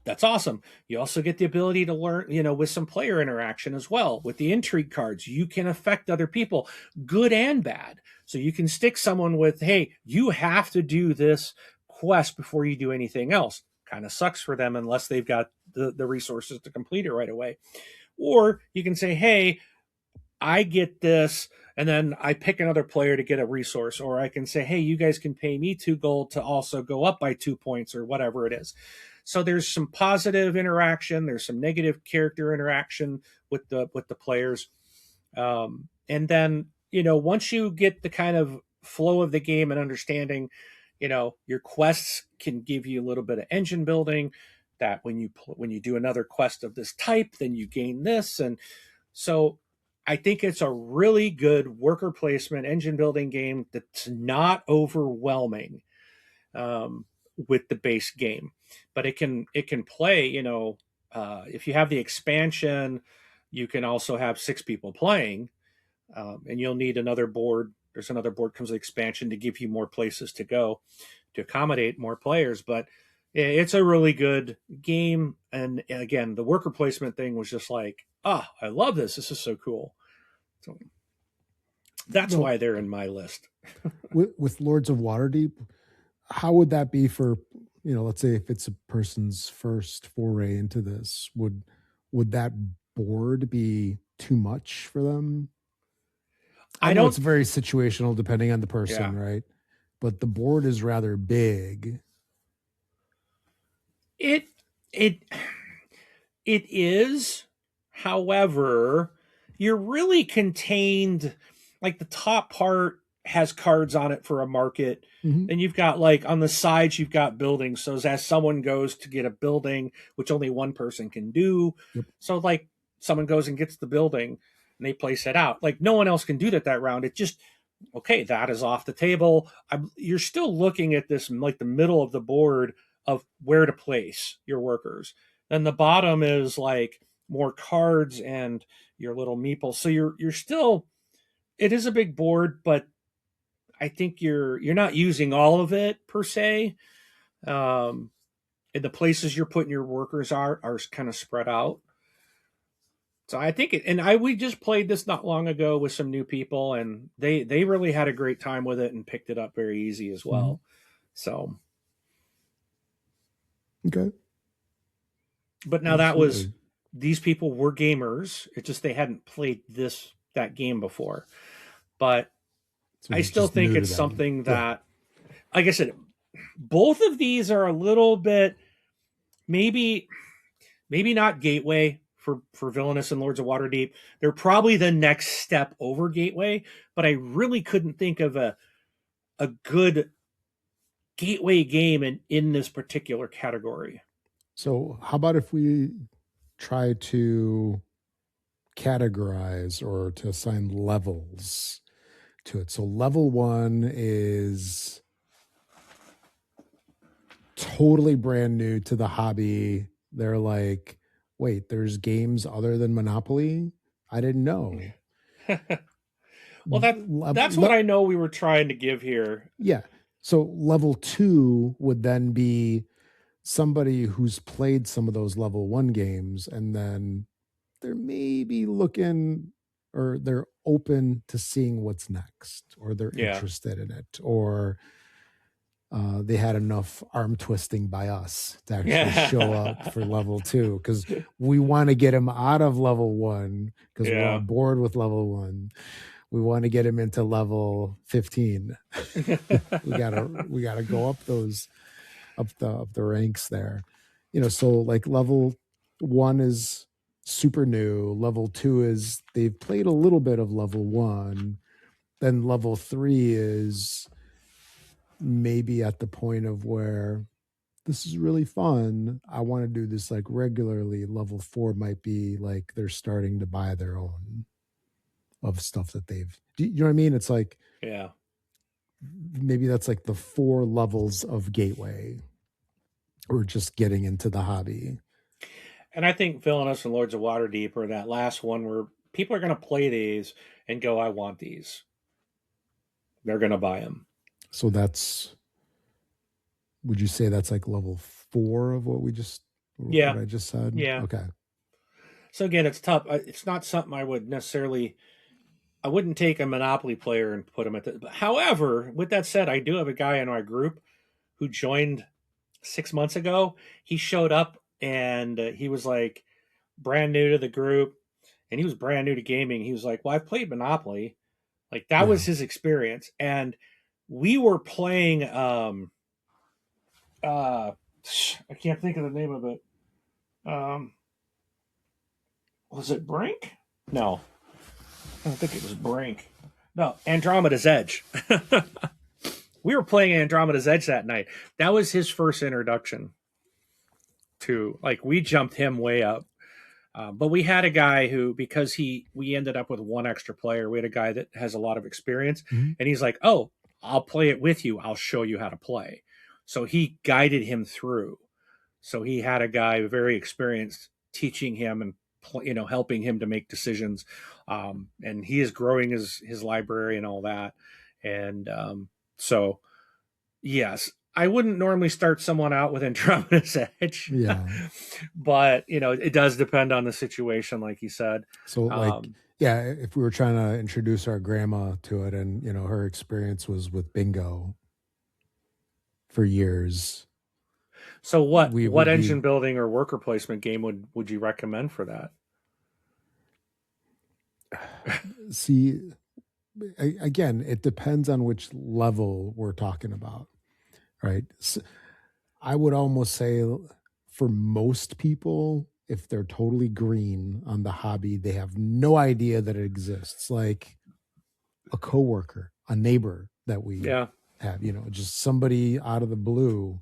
that's awesome. You also get the ability to learn, with some player interaction as well. With the intrigue cards, you can affect other people, good and bad. So you can stick someone with, hey, you have to do this quest before you do anything else. Kind of sucks for them unless they've got the resources to complete it right away. Or you can say, hey, I get this, and then I pick another player to get a resource. Or I can say, hey, you guys can pay me 2 gold to also go up by 2 points, or whatever it is. So there's some positive interaction, there's some negative character interaction with the players. And then, once you get the kind of flow of the game and understanding, your quests can give you a little bit of engine building, that when you do another quest of this type, then you gain this. And so I think it's a really good worker placement engine building game that's not overwhelming, with the base game, but it can play. If you have the expansion, you can also have 6 people playing, and you'll need another board. There's another board comes with expansion to give you more places to go to accommodate more players, but it's a really good game. And again, the worker placement thing was just like, I love this. This is so cool. So that's No, why they're in my list. with Lords of Waterdeep, how would that be for, let's say if it's a person's first foray into this, would that board be too much for them? I I know it's don't. very situational depending on the Yeah. person, right? But the board is rather big. It it it is. However, you're really contained. Like the top part has cards on it for a market. Hmm. Then you've got, like, on the sides, you've got buildings. So as someone goes to get a building, which only one person can do, Yep. so like someone goes and gets the building and they place it out. Like no one else can do that round. It just, okay, that is off the table. You're still looking at this, like the middle of the board of where to place your workers. Then the bottom is like more cards and your little meeple. So you're still, it is a big board, but I think you're not using all of it per se. Um, and the places you're putting your workers are kind of spread out. So I think we just played this not long ago with some new people, and they really had a great time with it and picked it up very easy as Hmm. well. So, Okay. but now that was Absolutely. these people were gamers. It's just they hadn't played that game before. But So it I was still just think new to it's them. something Yeah. that, like I said, both of these are a little bit, maybe not Gateway for Villainous and Lords of Waterdeep. They're probably the next step over Gateway, but I really couldn't think of a good Gateway game in this particular category. So how about if we try to categorize or to assign levels to it? So level one is totally brand new to the hobby. They're like, wait, there's games other than Monopoly? I didn't know. Well, that's what I know we were trying to give here. Yeah. So level two would then be somebody who's played some of those level one games, and then they're maybe looking or they're open to seeing what's next, or they're Yeah. interested in it, or they had enough arm twisting by us to actually show up Yeah. for level two, because we want to get them out of level one because we're all Yeah. bored with level one. We want to get him into level 15. We gotta go up those up the ranks there. So like level one is super new. Level two is they've played a little bit of level one. Then level three is maybe at the point of where this is really fun. I want to do this like regularly. Level four might be like they're starting to buy their own of stuff that you know what I mean? It's like Yeah. maybe that's like the four levels of gateway or just getting into the hobby. And I think Villainous and Lords of Waterdeep are that last one where people are going to play these and go, I want these. They're going to buy them. So would you say that's like level four of what Yeah. I just said? Yeah. Okay. So again, it's tough. It's not something I wouldn't take a Monopoly player and put him at the. However, with that said, I do have a guy in our group who joined 6 months ago. He showed up and he was like brand new to the group and he was brand new to gaming. He was like, well, I've played Monopoly. Like that was Yeah. his experience. And we were playing, uh, I can't think of the name of it. Um, was it Brink? No, I don't think it was Brink. No, Andromeda's Edge. We were playing Andromeda's Edge that night. That was his first introduction to, like, we jumped him way up. But we had a guy who, because we ended up with one extra player, we had a guy that has a lot of experience, Mhm. and he's like, "Oh, I'll play it with you. I'll show you how to play." So he guided him through. So he had a guy very experienced teaching him and helping him to make decisions. And he is growing his library and all that. And so yes, I wouldn't normally start someone out with Andromeda's Edge, Yeah. but it does depend on the situation, like you said. So like, Um, yeah, if we were trying to introduce our grandma to it, and her experience was with bingo for years, so what we what would be engine building or worker placement game would you recommend for that? see again, it depends on which level we're talking about, right? So I would almost say for most people, if they're totally green on the hobby, they have no idea that it exists. Like a coworker, a neighbor that we Yeah. have, just somebody out of the blue.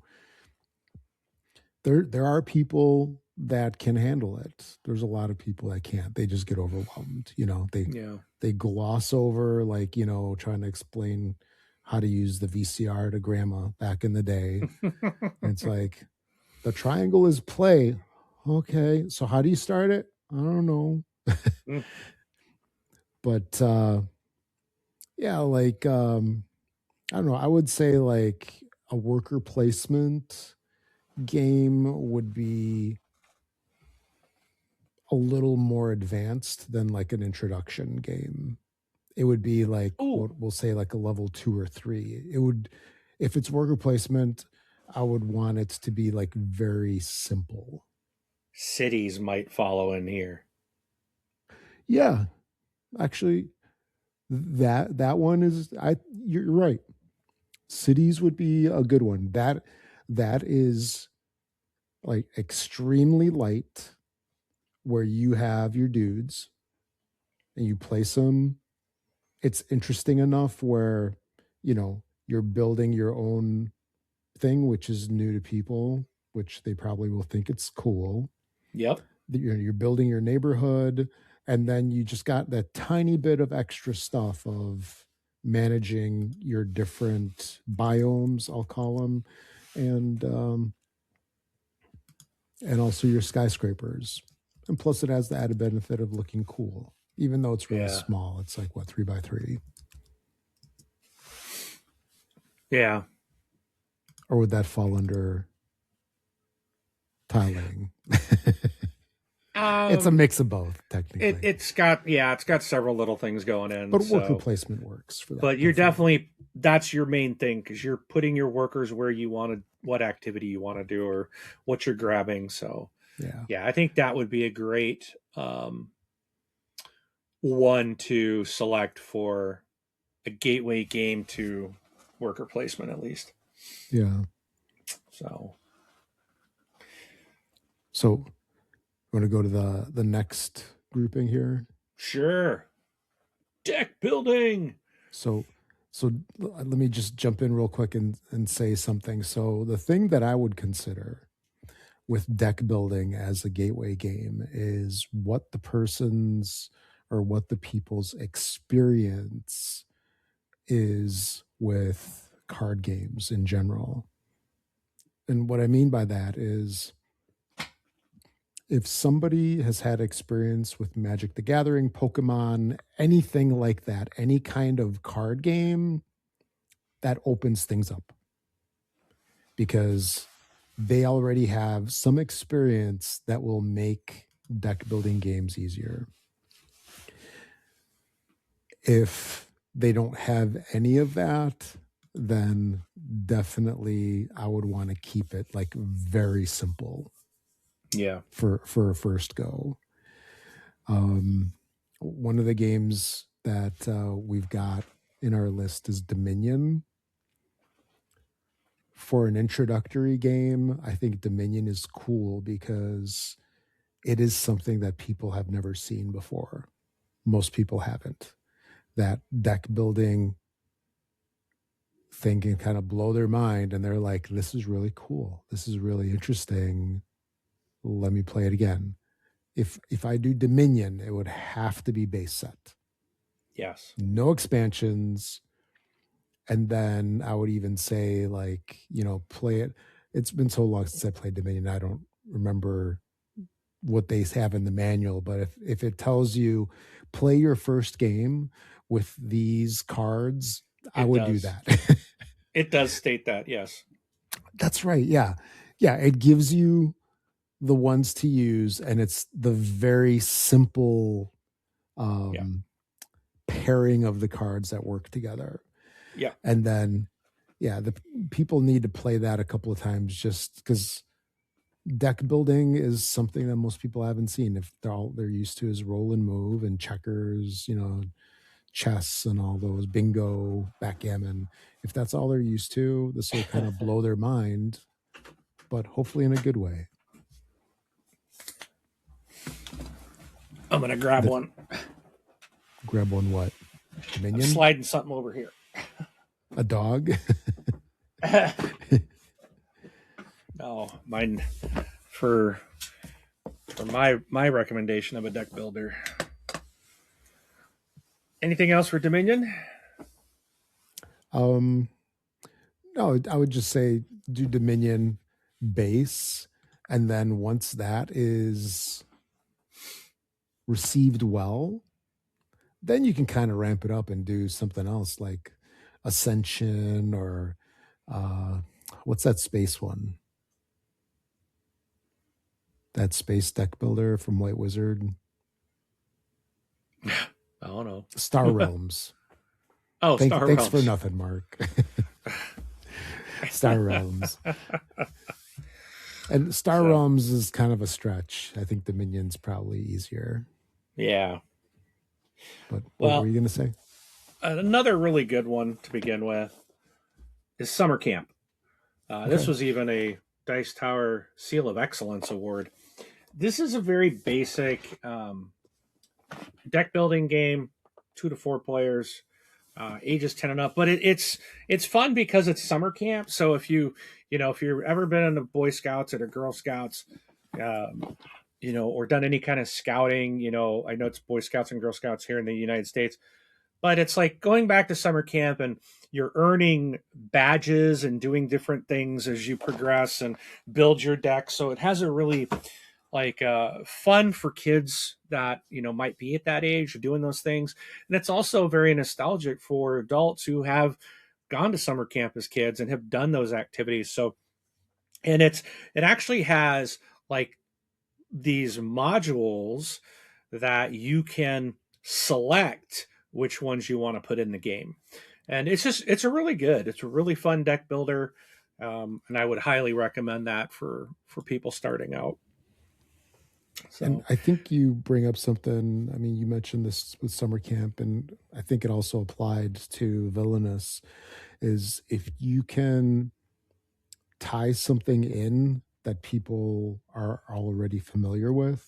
There are people that can handle it. There's a lot of people that can't. They just get overwhelmed. Yeah. They gloss over, like, trying to explain how to use the VCR to grandma back in the day. And it's like, the triangle is play. Okay, so how do you start it? I don't know. But yeah, like I don't know. I would say like a worker placement game would be a little more advanced than like an introduction game. It would be like Ooh. what we'll say like a level two or three. It would, if it's worker placement, I would want it to be like very simple. cities might follow in here. Yeah, actually, that one is I. You're right. Cities would be a good one. That is like extremely light, where you have your dudes and you place them. It's interesting enough where you're building your own thing, which is new to people, which they probably will think it's cool. Yep. You're building your neighborhood, and then you just got that tiny bit of extra stuff of managing your different biomes, I'll call them, and also your skyscrapers. And plus, it has the added benefit of looking cool, even though it's really Yeah. small. It's like what, 3 by 3, Yeah. or would that fall under tiling? It's a Um, mix of both, technically, it's got several little things going in. but worker So, placement works for that, but you're definitely. definitely that's your main thing because you're putting your workers where you want to, what activity you want to do, or what you're grabbing. So, Yeah, yeah, I think that would be a great one to select for a gateway game to worker placement, at least. yeah. So, So I'm going to go to the next grouping here. sure, deck building. So let me just jump in real quick and say something. So the thing that I would consider with deck building as a gateway game is what the person's or what the people's experience is with card games in general. And what I mean by that is if somebody has had experience with Magic the Gathering, Pokemon, anything like that, any kind of card game, that opens things up because they already have some experience that will make deck building games easier. If they don't have any of that, then definitely I would want to keep it like very simple Yeah. for a first go. Um, One of the games that we've got in our list is Dominion. For an introductory game, I think Dominion is cool because it is something that people have never seen before. Most people haven't. That deck building thing can kind of blow their mind, and they're like, this is really cool. This is really interesting. Let me play it again. If I do Dominion, it would have to be base set. Yes. No expansions. And then I would even say, like, play it. It's been so long since I played Dominion, I don't remember what they have in the manual, but if it tells you play your first game with these cards, I It would do does. that. It does state that. Yes. That's right. Yeah. Yeah. It gives you the ones to use, and it's the very simple Yeah. um, pairing of the cards that work together. Yeah. And then, yeah, the people need to play that a couple of times just because deck building is something that most people haven't seen. If all they're used to is roll and move and checkers, chess and all those bingo, backgammon. If that's all they're used to, this will kind of blow their mind, but hopefully in a good way. I'm gonna grab The, one. grab one what? I'm Dominion? sliding something over here. A dog? No, mine for my recommendation of a deck builder. Anything else for Dominion? um, no, I would just say do Dominion base. And then once that is received well, then you can kind of ramp it up and do something else like Ascension or uh, what's that space one? That space deck builder from White Wizard, I don't Star know. Realms. Oh, Star Thanks for Realms. nothing, Mark. Star Realms. And Star So Realms is kind of a stretch. I think Dominion's probably easier. yeah. But what were Well, you going to say? another really good one to begin with is Summer Camp. This Okay. was even a Dice Tower Seal of Excellence award. This is a very basic deck building game, 2 to 4 players, ages 10 and up. But it's fun because it's summer camp. So if you've ever been in the Boy Scouts or the Girl Scouts, um, or done any kind of scouting, I know it's Boy Scouts and Girl Scouts here in the United States, but it's like going back to summer camp and you're earning badges and doing different things as you progress and build your deck. So it has a really fun for kids that might be at that age doing those things, and it's also very nostalgic for adults who have gone to summer camp as kids and have done those activities. So, and it actually has like these modules that you can select which ones you want to put in the game, and it's a really fun deck builder, and I would highly recommend that for people starting out. And So I think you bring up something. I mean, you mentioned this with summer camp, and I think it also applied to Villainous. Is if you can tie something in that people are already familiar with,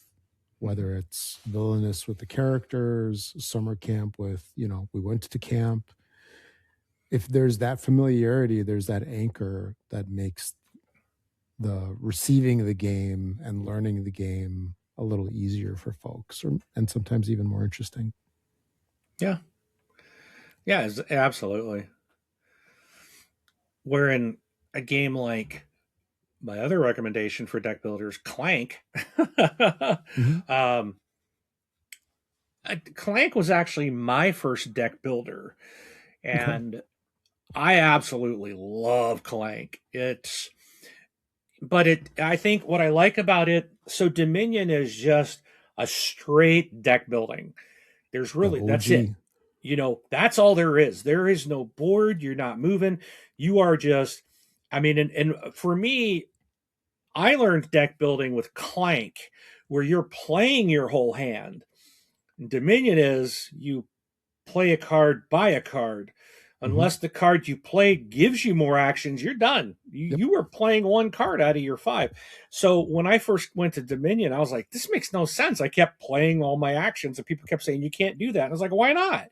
mhm. whether it's Villainous with the characters, summer camp with, we went to camp. If there's that familiarity, there's that anchor that makes the receiving the game and learning the game a little easier for folks, and sometimes even more interesting. Yeah, yeah, absolutely. Where in a game like my other recommendation for deck builders, Clank, Hmm. um, Clank was actually my first deck builder, Okay. and I absolutely love Clank. I think what I like about it, so Dominion is just a straight deck building. The That's it. OG. That's all there is. There is no board. You're not moving. You are just, I mean, and for me, I learned deck building with Clank, where you're playing your whole hand. And Dominion is you play a card, buy a card. Hmm. Unless the card you play gives you more actions, you're done. Yep. You are playing one card out of your five. So when I first went to Dominion, I was like, this makes no sense. I kept playing all my actions, and people kept saying you can't do that. And I was like, why not?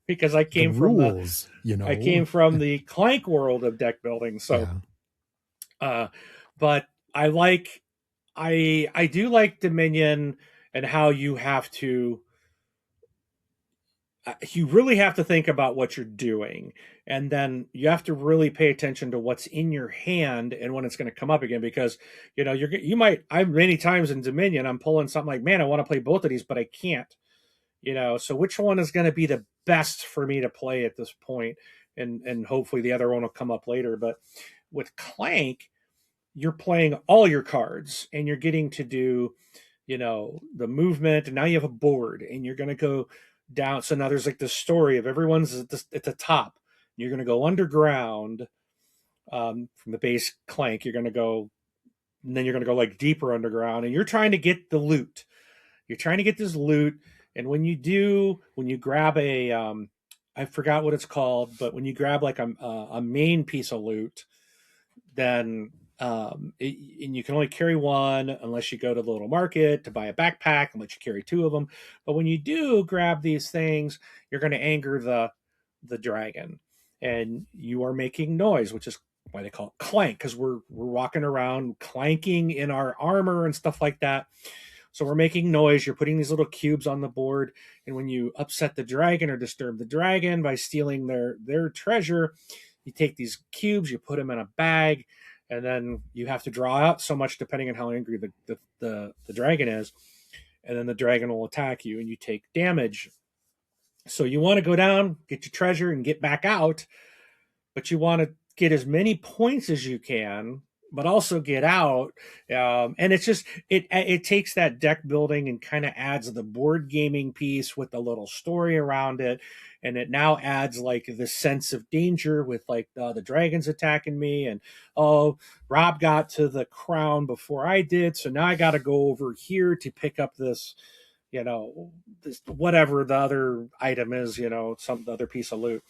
Because The rules, I came from the Clank world of deck building. So, Yeah. uh, but I do like Dominion and how you really have to think about what you're doing, and then you have to really pay attention to what's in your hand and when it's going to come up again, because you might, I many times in Dominion I'm pulling something like, man, I want to play both of these but I can't, so which one is going to be the best for me to play at this point, and hopefully the other one will come up later. But with Clank, you're playing all your cards and you're getting to do the movement, and now you have a board and you're going to go down. So now there's like the story of everyone's at the top. You're going to go underground, from the base Clank. You're going to go, and then you're going to go like deeper underground, and you're trying to get the loot. You're trying to get this loot, and when you grab I forgot what it's called, but when you grab like a main piece of loot, then and you can only carry one unless you go to the little market to buy a backpack and let you carry two of them. But when you do grab these things, you're going to anger the dragon, and you are making noise, which is why they call it clank, because we're walking around clanking in our armor and stuff like that. So we're making noise. You're putting these little cubes on the board, and when you upset the dragon or disturb the dragon by stealing their treasure, you take these cubes, you put them in a bag, and then you have to draw out so much depending on how angry the dragon is, and then the dragon will attack you, and you take damage. So you want to go down, get your treasure, and get back out, but you want to get as many points as you can but also get out. And it's just it takes that deck building and kind of adds the board gaming piece with a little story around it, and it now adds like the sense of danger with like the dragons attacking me, and oh, Rob got to the crown before I did, so now I got to go over here to pick up this, this whatever the other item is, some other piece of loot.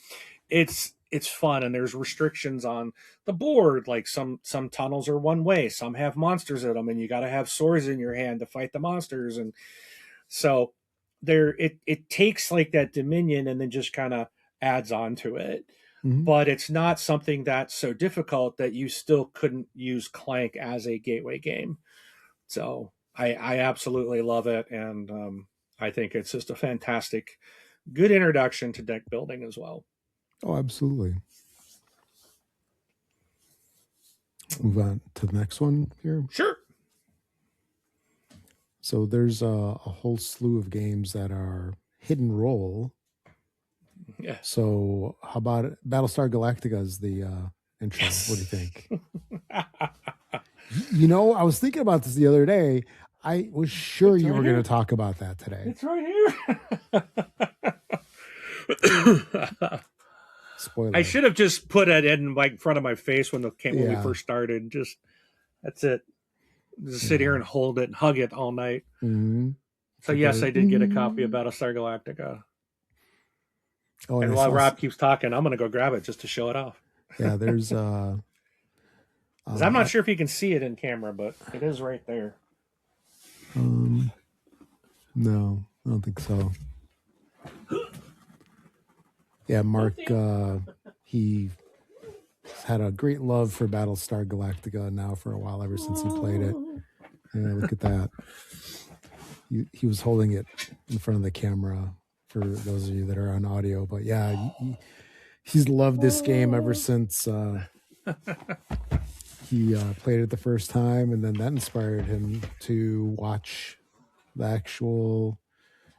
It's fun, and there's restrictions on the board, like some tunnels are one way, some have monsters in them, and you got to have swords in your hand to fight the monsters. And so it takes like that dominion and then just kind of adds on to it, Mhm. but it's not something that's so difficult that you still couldn't use Clank as a gateway game. So I absolutely love it, and I think it's just a fantastic good introduction to deck building as well. Oh, absolutely. Move on to the next one here. Sure. So there's a whole slew of games that are hidden role. Yeah. So how about it? Battlestar Galactica is the intro? What do you Yes. think? I was thinking about this the other day. I was sure It's you right were going here. to talk about that today. It's right here. I Spoiler. should have just put it in like front of my face when we Yeah. first started. Just that's it. Just sit here Yeah. and hold it and hug it all night. Mm-hmm. So Get yes, the I did get a copy of Battlestar Galactica. Oh, and And I while saw. Rob keeps talking, I'm gonna go grab it just to show it off. Yeah, there's Because I'm not I, sure if you can see it in camera, but it is right there. no, I don't think so. Yeah, Mark, he had a great love for Battlestar Galactica now for a while, ever since he played it. Yeah, look at that. He was holding it in front of the camera for those of you that are on audio. But yeah, he's loved this game ever since he played it the first time, and then that inspired him to watch the actual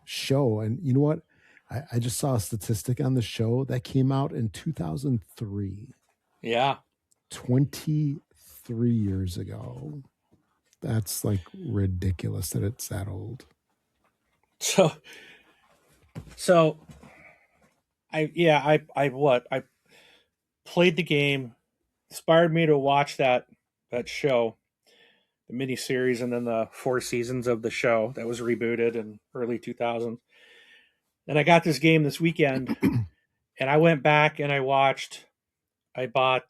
show. And you know what? I just saw a statistic on the show that came out in 2003. Yeah. 23 years ago. That's like ridiculous that it's that old. So so I played the game, inspired me to watch that show, the miniseries, and then the 4 seasons of the show that was rebooted in early 2000s. And I got this game this weekend, and I went back and I bought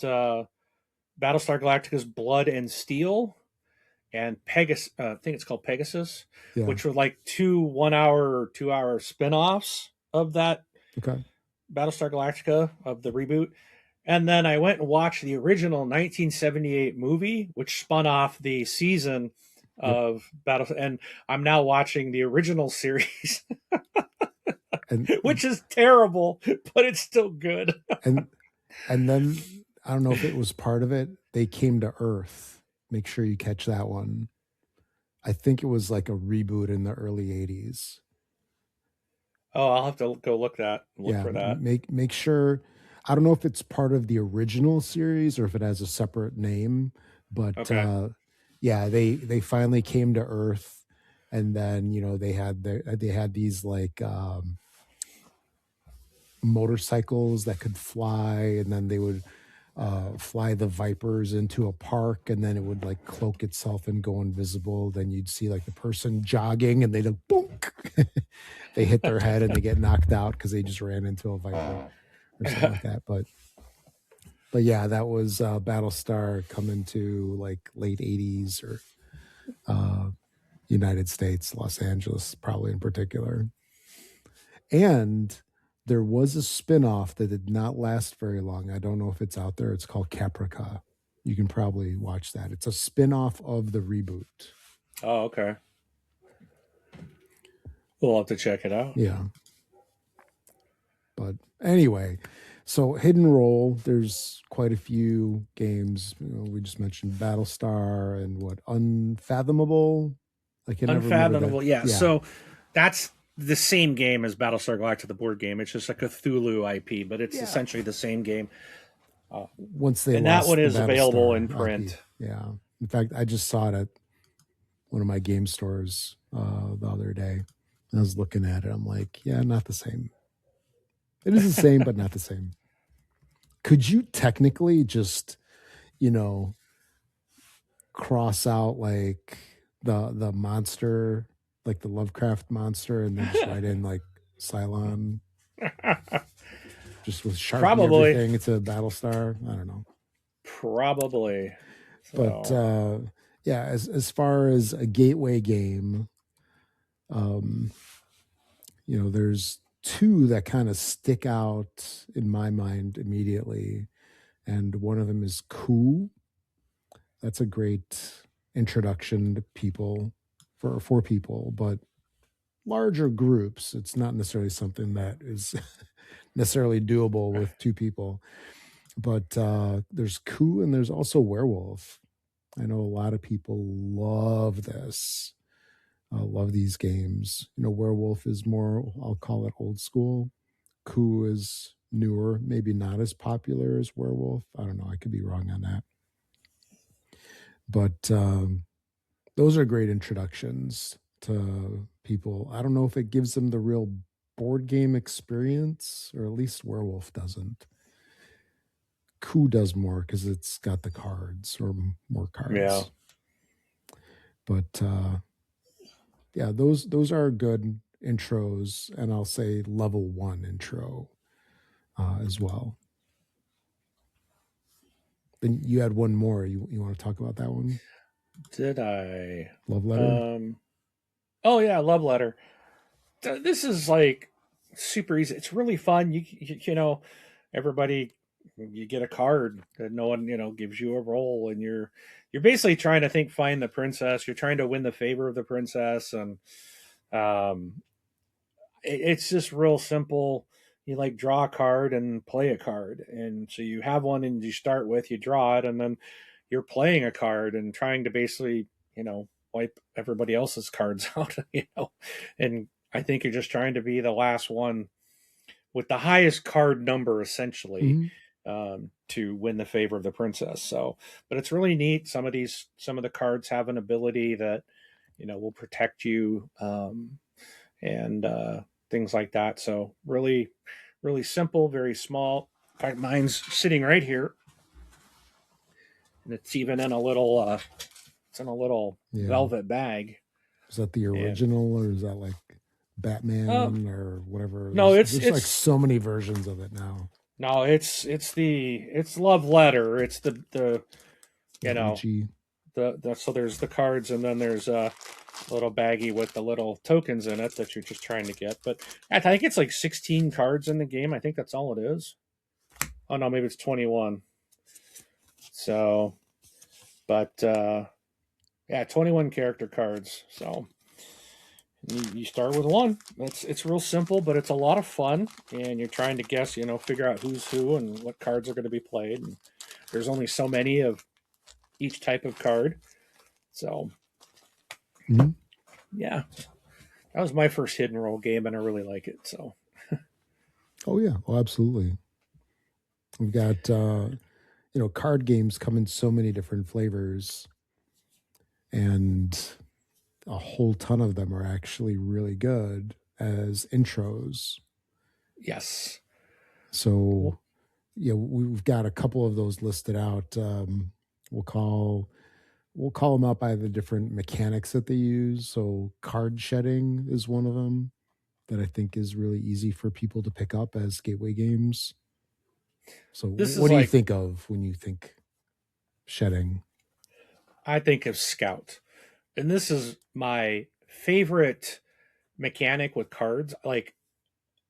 Battlestar Galactica's Blood and Steel and Pegasus. I think it's called Pegasus, Yeah. which were like 2 1 hour or 2 hour spin-offs of that Okay. Battlestar Galactica of the reboot. And then I went and watched the original 1978 movie, which spun off the season Yep. of Battle. And I'm now watching the original series, And which is terrible, but it's still good. and and then I don't know if it was part of it. They came to Earth. Make sure you catch that one. I think it was like a reboot in the early 80s. Oh, I'll have to go look Yeah, for that. make sure. I don't know if it's part of the original series or if it has a separate name, but Okay. yeah, they finally came to Earth, and then they had these like motorcycles that could fly, and then they would fly the Vipers into a park, and then it would like cloak itself and go invisible. Then you'd see like the person jogging, and they'd like, boonk. They hit their head and they get knocked out because they just ran into a Viper or something like that. But yeah, that was Battlestar coming to like late 80s or United States, Los Angeles, probably in particular. And there was a spin-off that did not last very long. I don't know if it's out there. It's called Caprica. You can probably watch that. It's a spin-off of the reboot. Oh, okay. We'll have to check it out. Yeah. But anyway, so Hidden Role, there's quite a few games. We just mentioned Battlestar and what, Unfathomable? I can never remember that. Unfathomable, yeah. Yeah. So that's the same game as Battlestar Galactica, the board game. It's just a Cthulhu IP, but it's Yeah. essentially the same game. uh, Once they and that one lost the is available in Battlestar IP. print. Yeah. In fact, I just saw it at one of my game stores the other day. I was looking at it. I'm like, yeah, not the same. It is the same, but not the same. Could you technically just, you know, cross out like the monster, like the Lovecraft monster, and then just write in like Cylon, just with Sharpie Probably, everything? It's a Battlestar. I don't know. probably. But So yeah, as far as a gateway game, um, there's two that kind of stick out in my mind immediately, and one of them is Coup. That's a great introduction to people for people, but larger groups, it's not necessarily something that is necessarily doable with two people. But there's Coup and there's also Werewolf. I know a lot of people love this. Love these games. Werewolf is more, I'll call it old school. Coup is newer, maybe not as popular as Werewolf. I don't know. I could be wrong on that. But those are great introductions to people. I don't know if it gives them the real board game experience, or at least Werewolf doesn't. Coup does more because it's got the cards, or more yeah, cards. But yeah, those are good intros, and I'll say level one intro as well. Then you had one more. You want to talk about that one? did I? Love letter. Um, oh yeah, love letter. This is like super easy. It's really fun. Everybody, you get a card that no one gives you a roll, and you're basically trying to find the princess. You're trying to win the favor of the princess, and um, it's just real simple. You like draw a card and play a card, and so you have one and you start with, you draw it, and then you're playing a card and trying to basically wipe everybody else's cards out, and I think you're just trying to be the last one with the highest card number, essentially, Mm-hmm. to win the favor of the princess. So, but it's really neat. Some of the cards have an ability that will protect you, and things like that. So really, really simple, very small. In fact, mine's sitting right here, and it's even in a little. It's in a little Yeah. velvet bag, Is that the and original, or is that like uh, Batman or whatever? no, There's like so many versions of it now. it's love letter. It's the you The know Uchi. the so there's the cards, and then there's a little baggie with the little tokens in it that you're just trying to get. But I think it's like 16 cards in the game. I think that's all it is. Oh no, maybe it's 21. So, but yeah, 21 character cards. So you start with one. It's real simple, but it's a lot of fun, and you're trying to guess, figure out who's who and what cards are going to be played. And there's only so many of each type of card. So Mm-hmm. yeah, that was my first hidden roll game, and I really like it. So Oh yeah. Oh, absolutely. We've got card games come in so many different flavors, and a whole ton of them are actually really good as intros. yes, So yeah, we've got a couple of those listed out. We'll call we'll call them out by the different mechanics that they use. So card shedding is one of them that I think is really easy for people to pick up as gateway games. So this is what do you like think of when you think shedding? I think of Scout, and this is my favorite mechanic with cards. Like,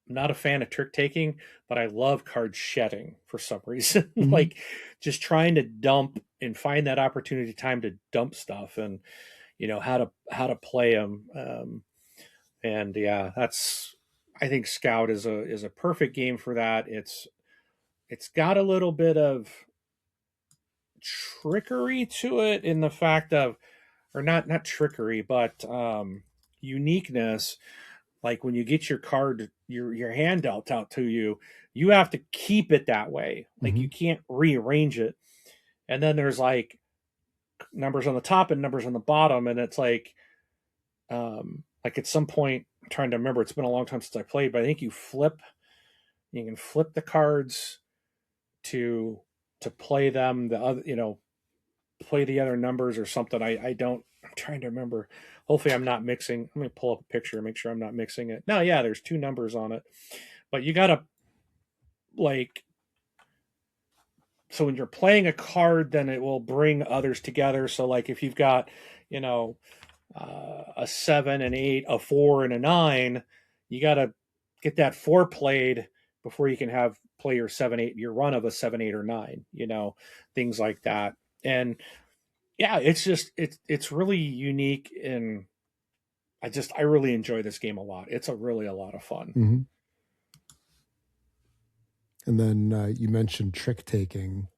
I'm not a fan of trick taking, but I love card shedding for some reason. Hmm. Like just trying to dump and find that opportunity time to dump stuff, and how to play them. And yeah, that's I think Scout is a perfect game for that. It's got a little bit of trickery to it in the fact of, or not trickery, but uniqueness. Like when you get your card, your hand dealt out to you, you have to keep it that way. Like you Hmm. can't rearrange it. And then there's numbers on the top and numbers on the bottom, and it's like at some point, I'm trying to remember. It's been a long time since I played, but I think you can flip the cards to play them. The other, play the other numbers or something. I don't. I'm trying to remember. Hopefully, I'm not mixing. Let me pull up a picture and make sure I'm not mixing it. No, yeah, there's two numbers on it, but you gotta like. So when you're playing a card, then it will bring others together. So like if you've got, you know, a 7, an 8, a 4, and a 9, you got to get that 4 played before you can have play your 7, 8, your run of a 7, 8, or 9, things like that. And yeah, it's really unique. And I really enjoy this game a lot. It's really a lot of fun. Hmm. And then you mentioned trick taking.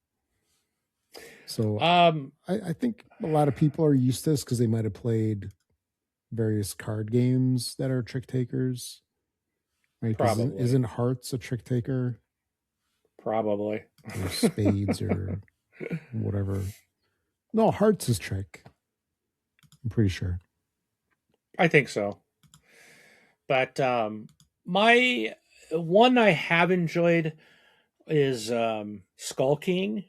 So Um, I think a lot of people are used to this because they might have played various card games that are trick takers, right? Because probably, isn't Hearts a trick taker, probably. or Spades or whatever? No, Hearts is trick. I'm pretty sure. I think so. But my one I have enjoyed is Skull King.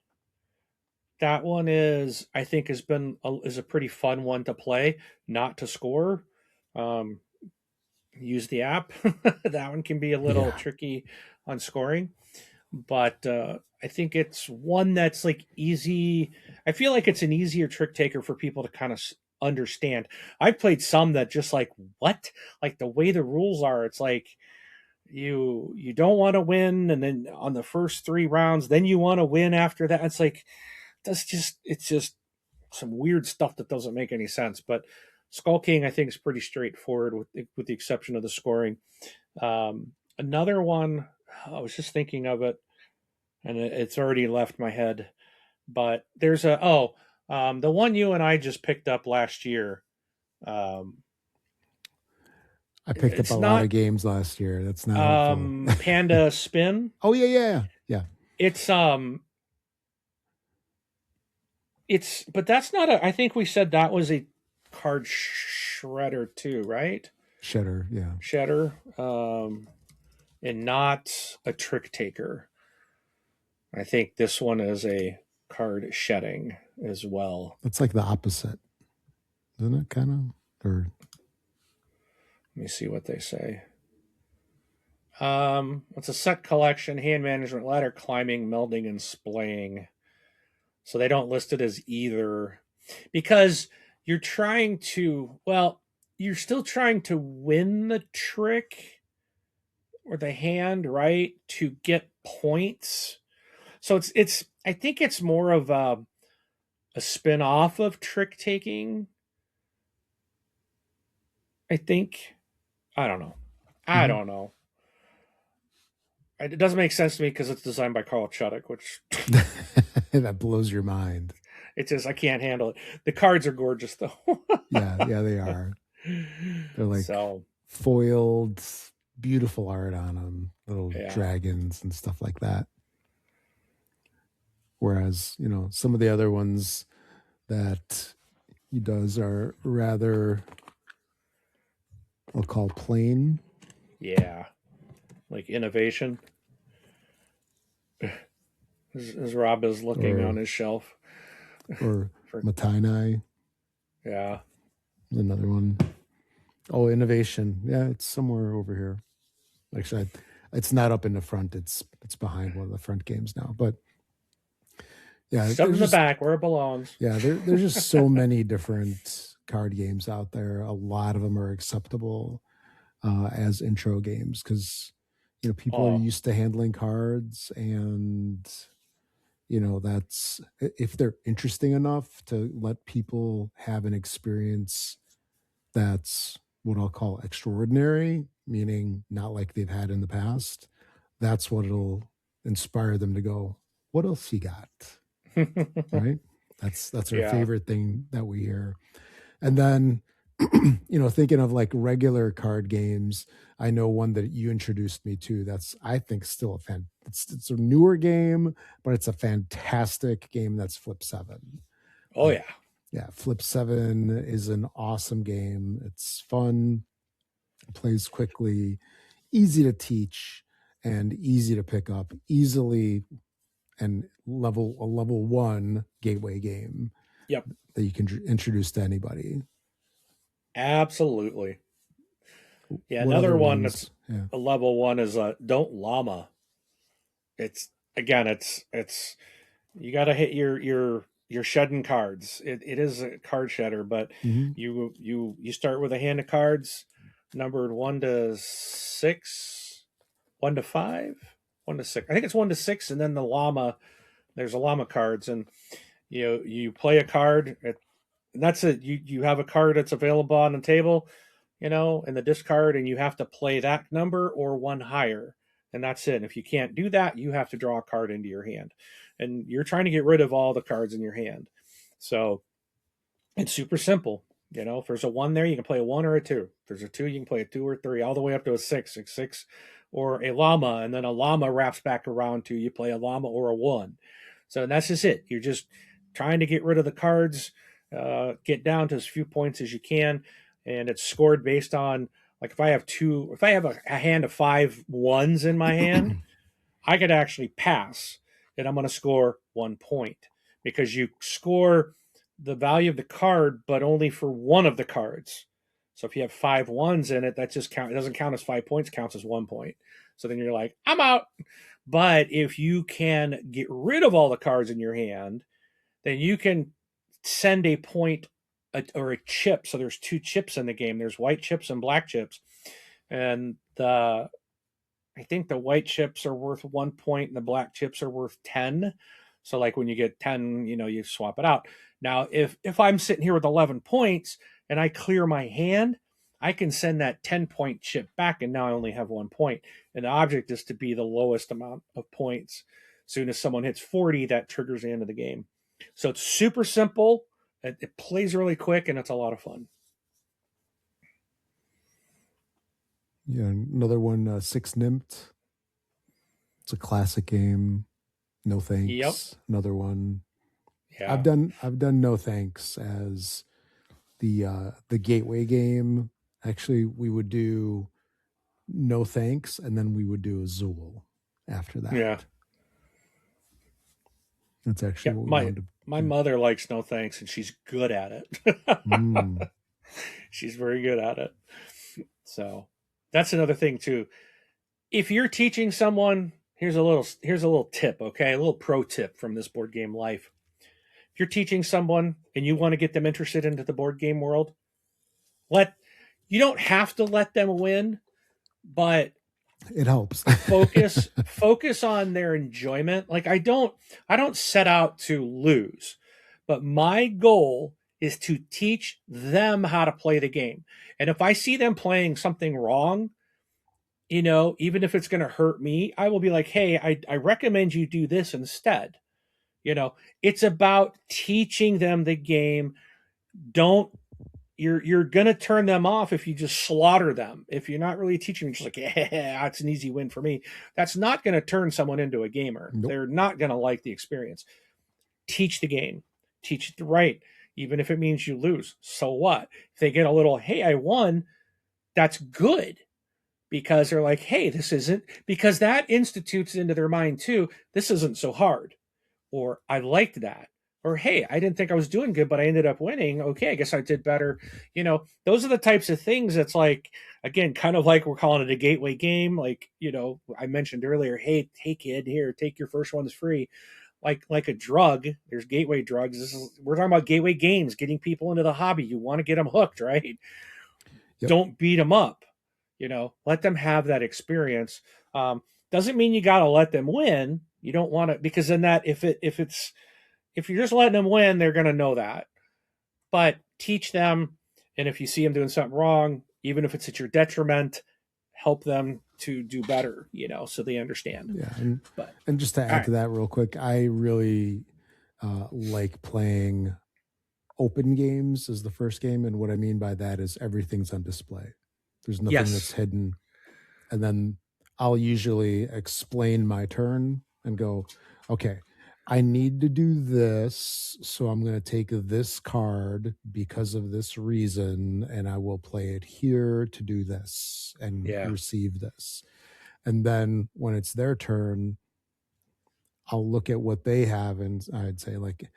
That one I think is a pretty fun one to play, not to score. Um, use the app. That one can be a little Yeah. tricky on scoring, but I think it's one that's like easy. I feel like it's an easier trick taker for people to kind of understand. I've played some that just like what, like the way the rules are. It's like you don't want to win, and then on the first 3 rounds, then you want to win after that. It's like it's just some weird stuff that doesn't make any sense. But Skull King, I think, is pretty straightforward with the exception of the scoring. Another one, I was just thinking of it, and it's already left my head. But there's the one you and I just picked up last year. Um, I picked up a it's lot not of games last year. That's not helpful. Panda Spin. Oh yeah, yeah, yeah. It's it's but that's not a. I think we said that was a card shredder too, right? Shedder, yeah. Shedder, and not a trick taker. I think this one is a card shedding as well. That's like the opposite, isn't it? Kind of, or Let me see what they say. It's a set collection, hand management, ladder climbing, melding, and splaying. So they don't list it as either because you're trying to, well, you're still trying to win the trick or the hand, right? To get points. So it's I think it's more of a spin off of trick taking. I think. I don't know. I mhm. don't know. It doesn't make sense to me because it's designed by Carl Chuddik, which That blows your mind. it's just I can't handle it. The cards are gorgeous though. Yeah, yeah, they are. They're like So foiled, beautiful art on them, little yeah. dragons and stuff like that. Whereas, some of the other ones that he does are rather, I'll call plain, Yeah. Like innovation. As Rob is looking on or his shelf. or For Matinai, yeah. another one. Oh, innovation. Yeah, it's somewhere over here. Actually, it's not up in the front. It's behind one of the front games now. But yeah, Shoved in the back where it belongs. there's just so many different card games out there. A lot of them are acceptable as intro games because people are Oh. used to handling cards, and that's if they're interesting enough to let people have an experience that's what I'll call extraordinary, meaning not like they've had in the past. That's what it'll inspire them to go, what else you got? Right? That's our Yeah. favorite thing that we hear. And then Thinking of like regular card games, I know one that you introduced me to that's I think still it's a newer game, but it's a fantastic game. That's Flip Seven. Oh Like, yeah. yeah, Flip Seven is an awesome game. It's fun, plays quickly, easy to teach, and easy to pick up easily, and level one gateway game Yep. that you can introduce to anybody. Absolutely. Yeah. What other Another one that's ones? Yeah. a level one is Don't Llama. It's again, it's you got to hit your shedding cards. It is a card shedder, but Hmm. you start with a hand of cards numbered 1 to 6, 1 to 5, 1 to 6. I think it's 1 to 6, and then the llama. There's a llama cards, and you play a card. And that's it. You have a card that's available on the table, in the discard, and you have to play that number or one higher, and that's it. And if you can't do that, you have to draw a card into your hand, and you're trying to get rid of all the cards in your hand. So it's super simple. If there's a one there, you can play a one or a two. If there's a two, you can play a two or three, all the way up to a six, six, six, or a llama, and then a llama wraps back around to you play a llama or a one. So that's just it. You're just trying to get rid of the cards, get down to as few points as you can, and it's scored based on, like, if I have a hand of 5 ones in my hand, I could actually pass, and I'm going to score 1 point, because you score the value of the card, but only for one of the cards. So if you have 5 ones in it, that just count. It doesn't count as 5 points; counts as 1 point. So then you're like, I'm out. But if you can get rid of all the cards in your hand, then you can send a point or a chip. So there's two chips in the game. There's white chips and black chips, and I think the white chips are worth 1 point and the black chips are worth 10. So like when you get 10, you swap it out. Now, if I'm sitting here with 11 points and I clear my hand, I can send that 10-point chip back, and now I only have 1 point. And the object is to be the lowest amount of points. As soon as someone hits 40, that triggers the end of the game. So it's super simple. It plays really quick, and it's a lot of fun. Yeah, another one, Six Nymph. It's a classic game. No Yep. Thanks. Another one. I've Yeah. done I've done No Thanks as the gateway game. Actually, we would do No Thanks, and then we would do Azul after Yeah. that. That's actually Yeah. what we My wanted my to do. mother likes No Thanks, and she's good at it. Mm. She's very good at it. So that's another thing too. If you're teaching someone, here's a little tip, okay? A little pro tip from this board game life. If you're teaching someone and you want to get them interested into the board game world, let you don't have to let them win, but It helps. focus on their enjoyment. Like, I don't set out to lose, but my goal is to teach them how to play the game. And if I see them playing something wrong, even if it's going to hurt me, I will be like, hey, I recommend you do this instead. It's about teaching them the game. Don't You're gonna turn them off if you just slaughter them. If you're not really teaching them, just like, yeah, it's an easy win for me. That's not gonna turn someone into a gamer. Nope. They're not gonna like the experience. Teach the game. Teach it right. Even if it means you lose. So what? If they get a little, hey, I won, that's good, because they're like, hey, this isn't, because that institutes into their mind too, this isn't so hard, or I liked that, or hey, I didn't think I was doing good, but I ended up winning. Okay, I guess I did better. Those are the types of things that's like, again, kind of like we're calling it a gateway game. Like, I mentioned earlier, hey kid, here, take your first one's free. Like a drug, there's gateway drugs. We're talking about gateway games, getting people into the hobby. You want to get them hooked, right? Yep. Don't beat them up. Let them have that experience. Doesn't mean you got to let them win. You don't want to, because then that, if you're just letting them win, they're going to know that. But teach them, and if you see them doing something wrong, even if it's at your detriment, help them to do better, so they understand. Yeah, and But and just to all add right. to that real quick, I really like playing open games is the first game, and what I mean by that is everything's on display. There's nothing that's Yes. hidden. And then I'll usually explain my turn and go, okay, I need to do this, so I'm going to take this card because of this reason, and I will play it here to do this and Yeah. receive this. And then when it's their turn, I'll look at what they have and I'd say, like,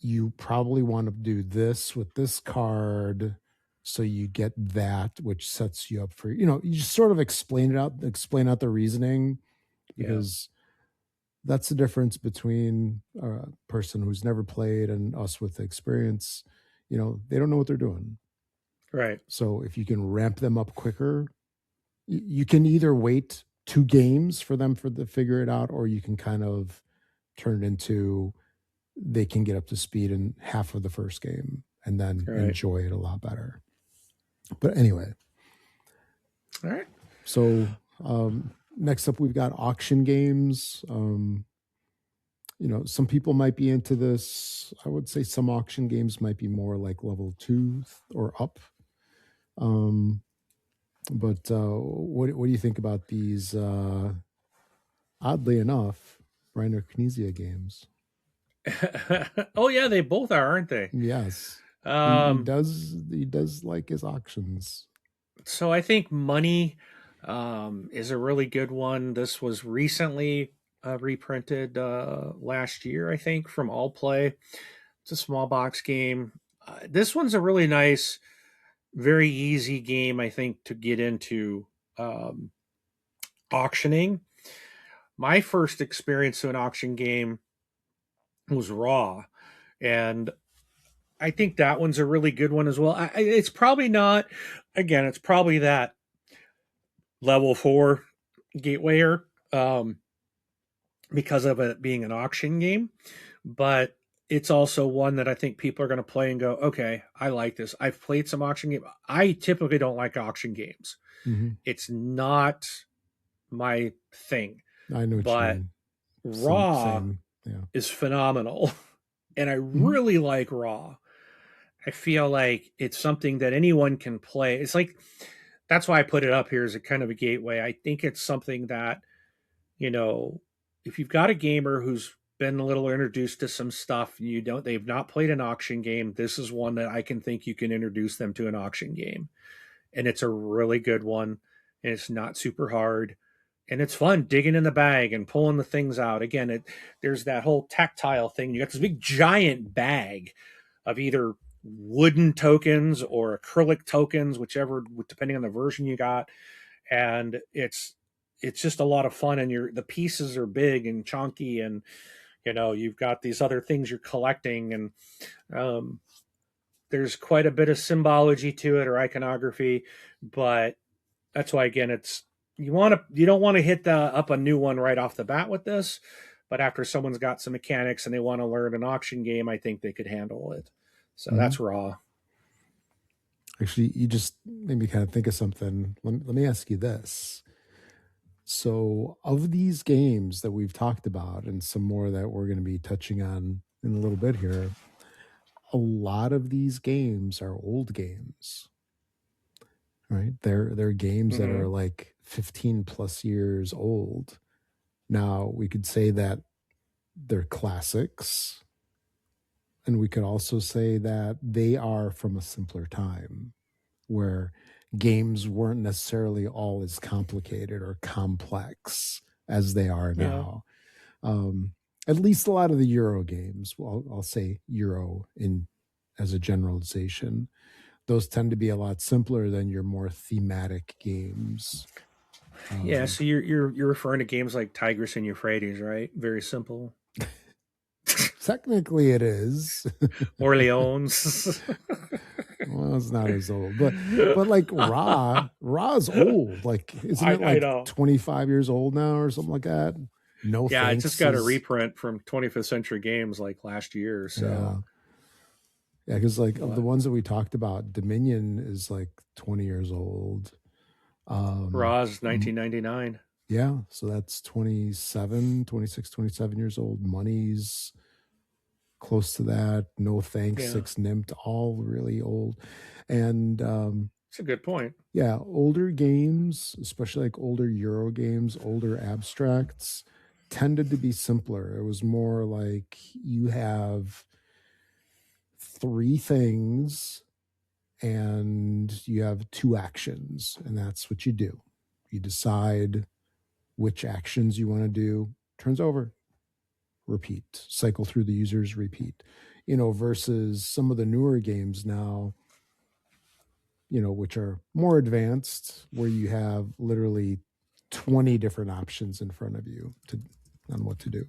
you probably want to do this with this card so you get that, which sets you up for, you just sort of explain out the reasoning, Yeah. because that's the difference between a person who's never played and us with experience. They don't know what they're doing. Right. So if you can ramp them up quicker, you can either wait 2 games for them to figure it out, or you can kind of turn it into, they can get up to speed in half of the first game and then Right. enjoy it a lot better. But anyway, All right. so next up we've got auction games. Some people might be into this. I would say some auction games might be more like level 2 or up. But what do you think about these? Oddly enough, Reiner Knizia games. Oh yeah, they both are, aren't they? Yes, he Um, does like his auctions. so I think Money is a really good one. This was recently reprinted last year, I think, from All Play. It's a small box game. This one's a really nice, very easy game, I think, to get into um, auctioning. My first experience to an auction game was Raw, and I think that one's a really good one as well. It's probably not, again, it's probably that level 4 gatewayer because of it being an auction game, but it's also one that I think people are going to play and go, okay, I like this. I've played some auction games. I typically don't like auction games. Hmm. It's not my thing, I know what you but mean. Raw Same. Yeah. is phenomenal. And I Hmm. really like Raw. I feel like it's something that anyone can play. It's like, that's why I put it up here as a kind of a gateway. I think it's something that, you know, if you've got a gamer who's been a little introduced to some stuff and they've not played an auction game, this is one that I can think you can introduce them to an auction game. And it's a really good one. And it's not super hard. And it's fun digging in the bag and pulling the things out. Again, there's that whole tactile thing. You got this big giant bag of either wooden tokens or acrylic tokens, whichever, depending on the version you got. And it's just a lot of fun. And the pieces are big and chunky, and you've got these other things you're collecting, and um, there's quite a bit of symbology to it or iconography. But that's why, again, it's you don't want to hit up a new one right off the bat with this. But after someone's got some mechanics and they want to learn an auction game, I think they could handle it. So Hmm. that's Raw. Actually, you just made me kind of think of something. Let me ask you this. So, of these games that we've talked about, and some more that we're going to be touching on in a little bit here, a lot of these games are old games, right? They're games that Mm-hmm. are like 15 plus years old. Now, we could say that they're classics, and we could also say that they are from a simpler time where games weren't necessarily all as complicated or complex as they are Yeah. now. Um, at least a lot of the Euro games, well, I'll say Euro in as a generalization, those tend to be a lot simpler than your more thematic games. Yeah, Um, so you're referring to games like Tigris and Euphrates, right? Very simple. Technically, it is. Orleans. Well, it's not as old, but like Ra's old. Like, isn't it I like know. 25 years old now or something like that? No Yeah, it just thanks got a is, reprint from 25th Century Games like last year. So, yeah. Yeah, because like of the but ones that we talked about, Dominion is like 20 years old. Raw's M- 1999. yeah, so that's 27, 26, 27 years old. Money's close to that. No Thanks, Yeah, Six Nimmt, all really old. And it's a good point. yeah, older games, especially like older Euro games, older abstracts, tended to be simpler. It was more like you have three things and you have two actions, and that's what you do. You decide which actions you want to do, turns over, repeat, cycle through the users, repeat. Versus some of the newer games now, which are more advanced, where you have literally 20 different options in front of you on what to do.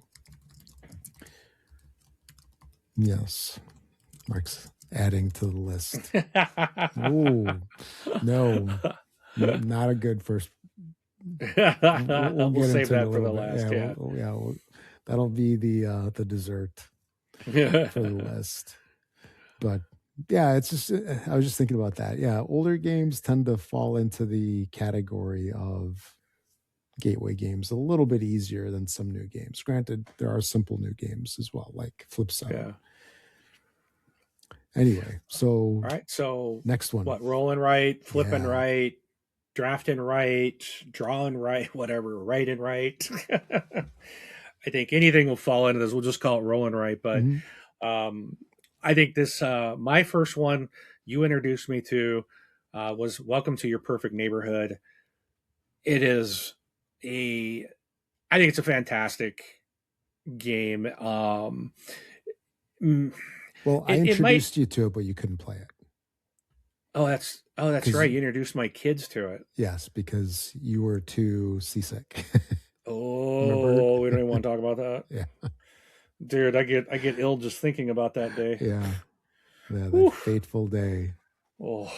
Yes, Mark's adding to the list. Oh, no, not a good first. We'll We'll get save into it in a that for little the bit. last. Yeah. That'll be the dessert for the list. But yeah, it's just I was just thinking about that. Yeah, older games tend to fall into the category of gateway games a little bit easier than some new games. Granted, there are simple new games as well, like Flip 7. Yeah. Anyway, so All right. So next one. what? Rolling right, flipping Yeah. right, drafting right, drawing right, whatever, writing right. I think anything will fall into this. We'll just call it rolling right. But Mm-hmm. um, I think this my first one you introduced me to was Welcome to Your Perfect Neighborhood. It is a I think it's a fantastic game. Mm, Well, I it might. introduced you to it, but you couldn't play it Oh, that's because right. You introduced my kids to it. yes, because you were too seasick. Remember? Oh, we don't even want to talk about that, Yeah, dude. I get ill just thinking about that day. yeah, yeah. That Whew. fateful day. Oh,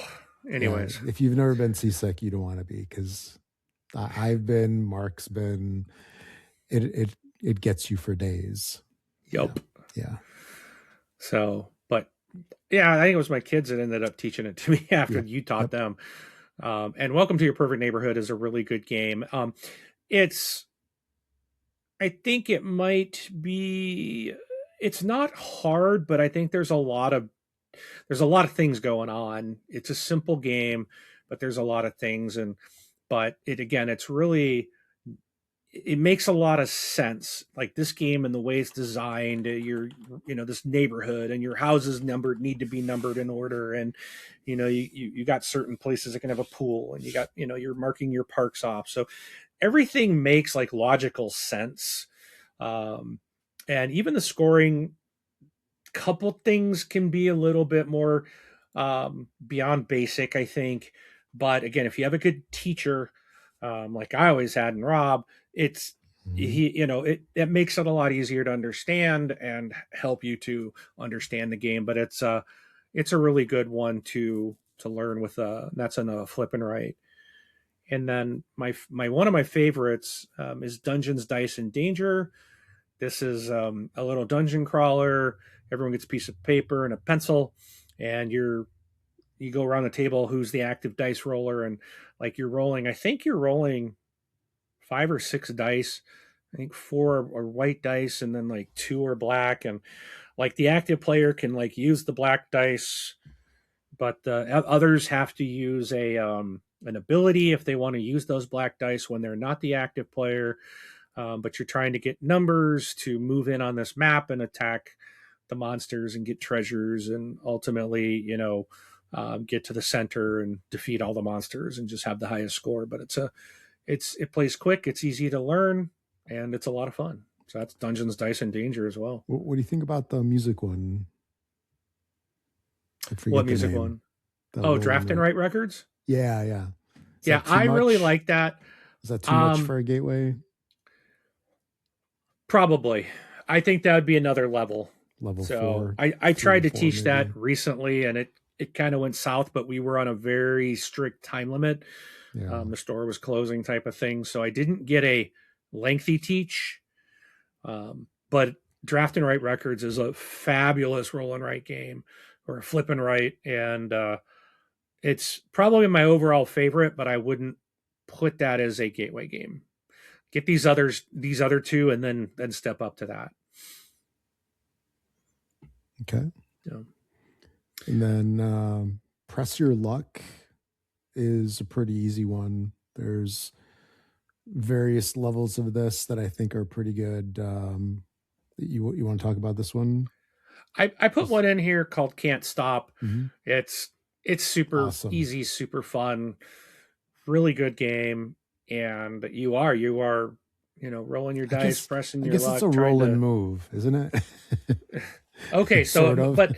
Yeah, anyways. if you've never been seasick, you don't want to be because I've been. Mark's been. It gets you for days. Yeah, Yep. yeah, So, but yeah, I think it was my kids that ended up teaching it to me after yep, you taught yep. them. And Welcome to Your Perfect Neighborhood is a really good game. It's I think it might be. It's not hard, but I think there's a lot of things going on. It's a simple game, but there's a lot of things, and but it's really it makes a lot of sense. Like this game and the way it's designed, this neighborhood and your houses need to be numbered in order, and you got certain places that can have a pool, and you got you're marking your parks off, so everything makes like logical sense. Um, and even the scoring couple things can be a little bit more beyond basic, I think. But again, if you have a good teacher, like I always had in Rob, it's Mm-hmm. it makes it a lot easier to understand and help you to understand the game. But it's a really good one to learn with. That's on a flip and right. And then my one of my favorites is Dungeons, Dice, and Danger. This is a little dungeon crawler. Everyone gets a piece of paper and a pencil, and you go around the table. Who's the active dice roller? And like you're rolling. I think you're rolling 5 or 6 dice. I think four are white dice, and then like two are black. And like the active player can like use the black dice, but others have to use an ability if they want to use those black dice when they're not the active player. But you're trying to get numbers to move in on this map and attack the monsters and get treasures and ultimately, get to the center and defeat all the monsters and just have the highest score. But it plays quick, it's easy to learn, and it's a lot of fun. So that's Dungeons, Dice, and Danger as well. What do you think about the music one? I What forget the music name. one? The Oh, Roll and Draft and Write. Write Records. Yeah, yeah. Is Yeah, that too I really much? like that. Is that too much Um, for a gateway? Probably. I think that would be another level. Level So four, I three tried to to four, teach that maybe. recently, and it kind of went south. But we were on a very strict time limit. Yeah. The store was closing, type of thing. So I didn't get a lengthy teach. But Draft and Write Records is a fabulous roll and write game, or a flip and write, and it's probably my overall favorite. But I wouldn't put that as a gateway game. Get these other two, and then step up to that. Okay. Yeah. And then Press Your Luck is a pretty easy one. There's various levels of this that I think are pretty good. You want to talk about this one? I put Just one in here called Can't Stop. mhm. It's it's super Awesome. easy, super fun, really good game, and you are rolling your I dice, guess pressing I your guess it's a luck, trying roll and to. move, isn't it? Okay, so Sort of. but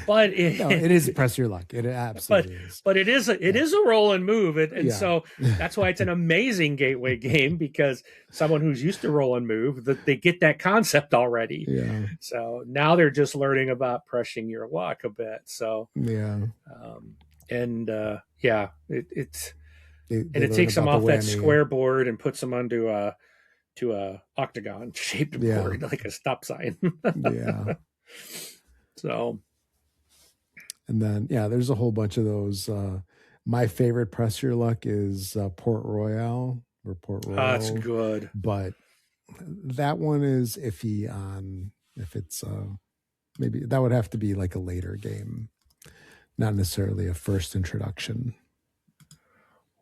No, it is it, press your luck. It but absolutely is. but it Yeah. is a roll and move, and Yeah. so that's why it's an amazing gateway game, because someone who's used to roll and move, that they get that concept already. Yeah. So now they're just learning about pressing your luck a bit. So Yeah. um, and yeah, it's and They it learn takes them about the off that whammy. square board and puts them onto a octagon shaped Yeah. board like a stop sign. Yeah. So And then yeah, there's a whole bunch of those. My favorite press your luck is Port Royale or Port that's Royal, good. but that one is iffy on if it's maybe that would have to be like a later game, not necessarily a first introduction.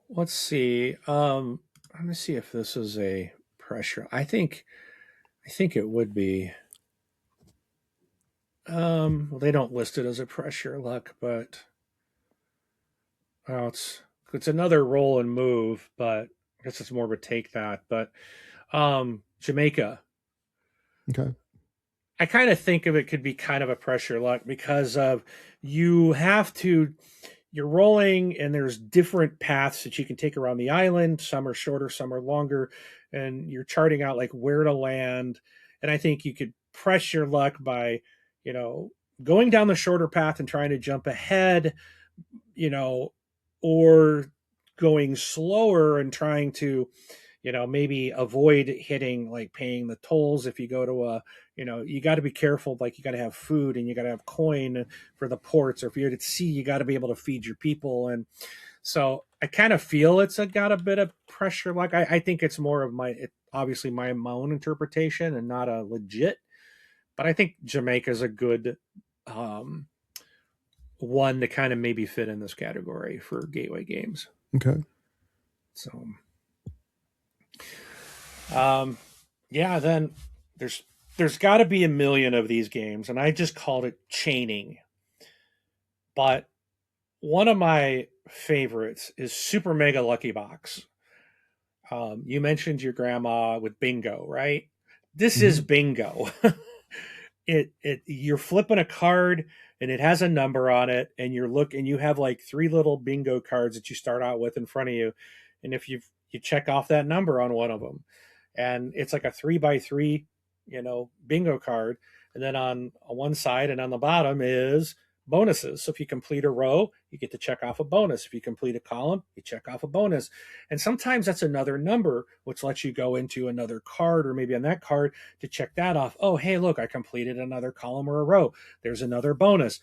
Let's see. Let me see if this is a pressure. I think it would be. Well, they don't list it as a pressure luck, but well, it's another roll and move, but I guess it's more of a take that. But Jamaica, Okay. I kind of think of it could be kind of a pressure luck because of you have to you're rolling and there's different paths that you can take around the island. Some are shorter, some are longer, and you're charting out like where to land. And I think you could press your luck by, you know, going down the shorter path and trying to jump ahead, you know, or going slower and trying to, maybe avoid hitting like paying the tolls if you go to you got to be careful. Like you got to have food and you got to have coin for the ports, or if you're at sea, you got to be able to feed your people. And so I kind of feel got a bit of pressure. Like I think it's more of obviously my own interpretation and not a legit, but I think Jamaica is a good um, one to kind of maybe fit in this category for gateway games. Okay. So, um, yeah, then there's there's got to be a million of these games, and I just called it chaining. But one of my favorites is Super Mega Lucky Box. You mentioned your grandma with bingo, right? This is Hmm. bingo. It you're flipping a card and it has a number on it, and you have like three little bingo cards that you start out with in front of you, and if you check off that number on one of them, and it's like a 3 by 3 bingo card, and then on one side and on the bottom is bonuses. So if you complete a row, you get to check off a bonus. If you complete a column, you check off a bonus. And sometimes that's another number, which lets you go into another card, or maybe on that card to check that off. Oh, hey, look, I completed another column or a row. There's another bonus.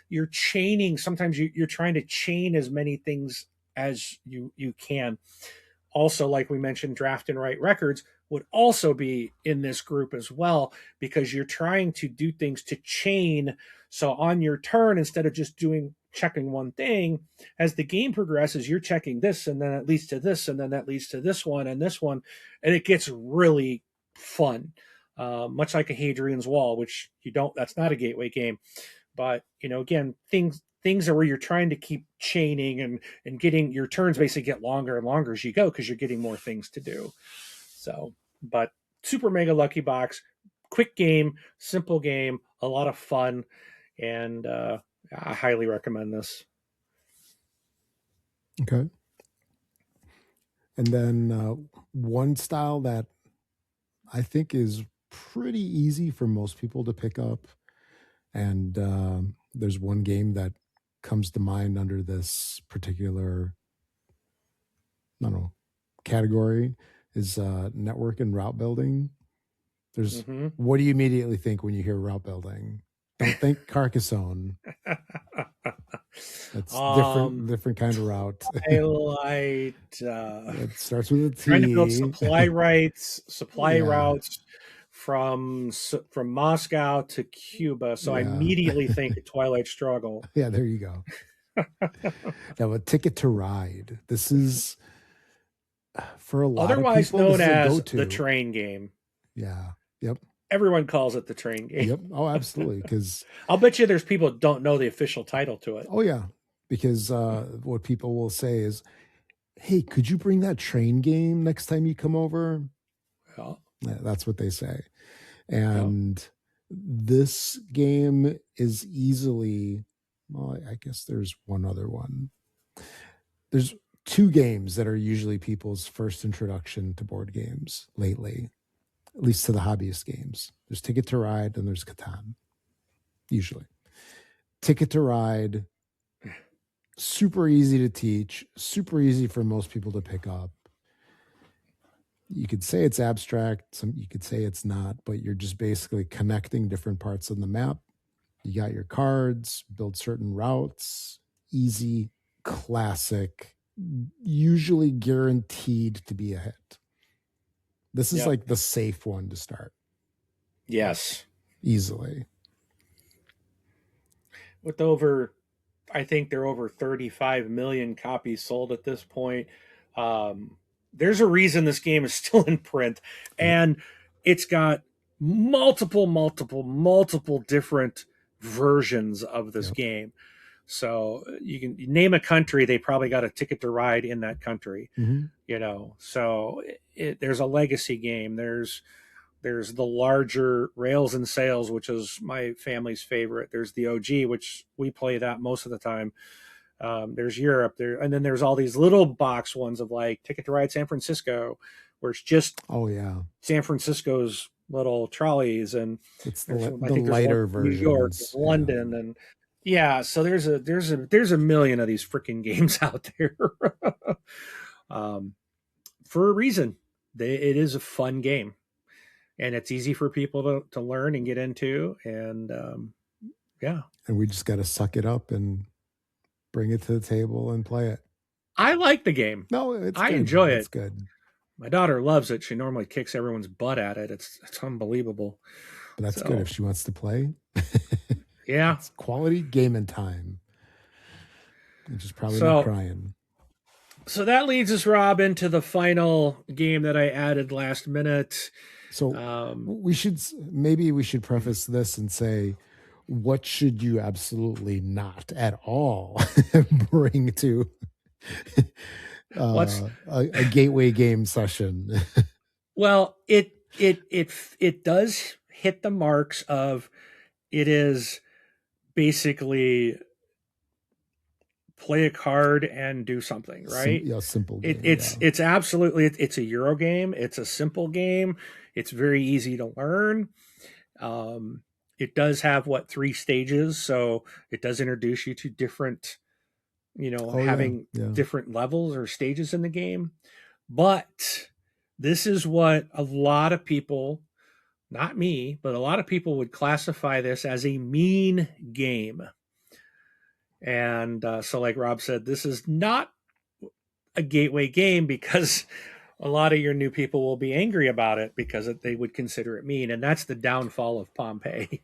You're chaining. Sometimes you're trying to chain as many things as you can. Also, like we mentioned, draft and write records would also be in this group as well, because you're trying to do things to chain. So on your turn, instead of just doing checking one thing, as the game progresses, you're checking this, and then it leads to this, and then that leads to this one and this one, and it gets really fun. Much like a Hadrian's Wall, which you don't. That's not a gateway game, but again, things are where you're trying to keep chaining and getting your turns basically get longer and longer as you go because you're getting more things to do. So, but Super Mega Lucky Box, quick game, simple game, a lot of fun, and I highly recommend this. Okay. And then one style that I think is pretty easy for most people to pick up, and there's one game that comes to mind under this particular, I don't know, category is network and route building. There's Mm-hmm. what do you immediately think when you hear route building? Don't think Carcassonne. That's um, different kind of route. Highlight It starts with a trying to build T. supply Yeah. routes from Moscow to Cuba, so I Yeah. immediately think of Twilight Struggle. Yeah, there you go. Now, a Ticket to Ride. This is, for a lot of Otherwise people, this known is a as the go-to. train game. Yeah. Yep. Everyone calls it the train game. Yep. Oh, absolutely. Because, I'll bet you there's people that don't know the official title to it. oh yeah, because what people will say is, "Hey, could you bring that train game next time you come over?" Yeah, Yeah, that's what they say. yeah, And this game is easily, well, I guess there's one other one. There's two games that are usually people's first introduction to board games lately, at least to the hobbyist games. There's Ticket to Ride and there's Catan, usually. Ticket to Ride, super easy to teach, super easy for most people to pick up. You could say it's abstract, you could say it's not, but you're just basically connecting different parts of the map. You got your cards, build certain routes, easy, classic, usually guaranteed to be a hit. This is yep, like the safe one to start yes. easily. With over, I think there are over 35 million copies sold at this point. Um, there's a reason this game is still in print, Yep. and it's got multiple different versions of this Yep. game. So you can name a country, they probably got a Ticket to Ride in that country. Mm-hmm. So there's a legacy game. There's the larger Rails and Sails, which is my family's favorite. There's the OG, which we play that most of the time. There's Europe there, and then there's all these little box ones of like Ticket to Ride San Francisco, where it's just Oh yeah, San Francisco's little trolleys, and it's there's I the think there's one lighter in New York, versions. Yeah. London, and yeah. So there's a million of these freaking games out there, um, for a reason. It is a fun game, and it's easy for people to learn and get into, and yeah. And we just got to suck it up and bring it to the table and play it. I like the game. No, it's I good. enjoy It's it. good. My daughter loves it. She normally kicks everyone's butt at it. It's unbelievable. But that's good if So she wants to play. yeah. It's quality gaming time. And she's probably not So crying. so that leads us, Rob, into the final game that I added last minute. So Um, maybe we should preface this and say, what should you absolutely not at all bring to what's a gateway game session? well, it does hit the marks of it is basically play a card and do something, right? Yeah, simple It, game. it's Yeah. it's absolutely it's a Euro game. It's a simple game. It's very easy to learn. Um, it does have what, three stages, so it does introduce you to different, Oh yeah. having Yeah. different levels or stages in the game. But this is what a lot of people, not me, but a lot of people would classify this as a mean game. And so, like Rob said, this is not a gateway game because a lot of your new people will be angry about it because they would consider it mean, and that's the downfall of Pompeii.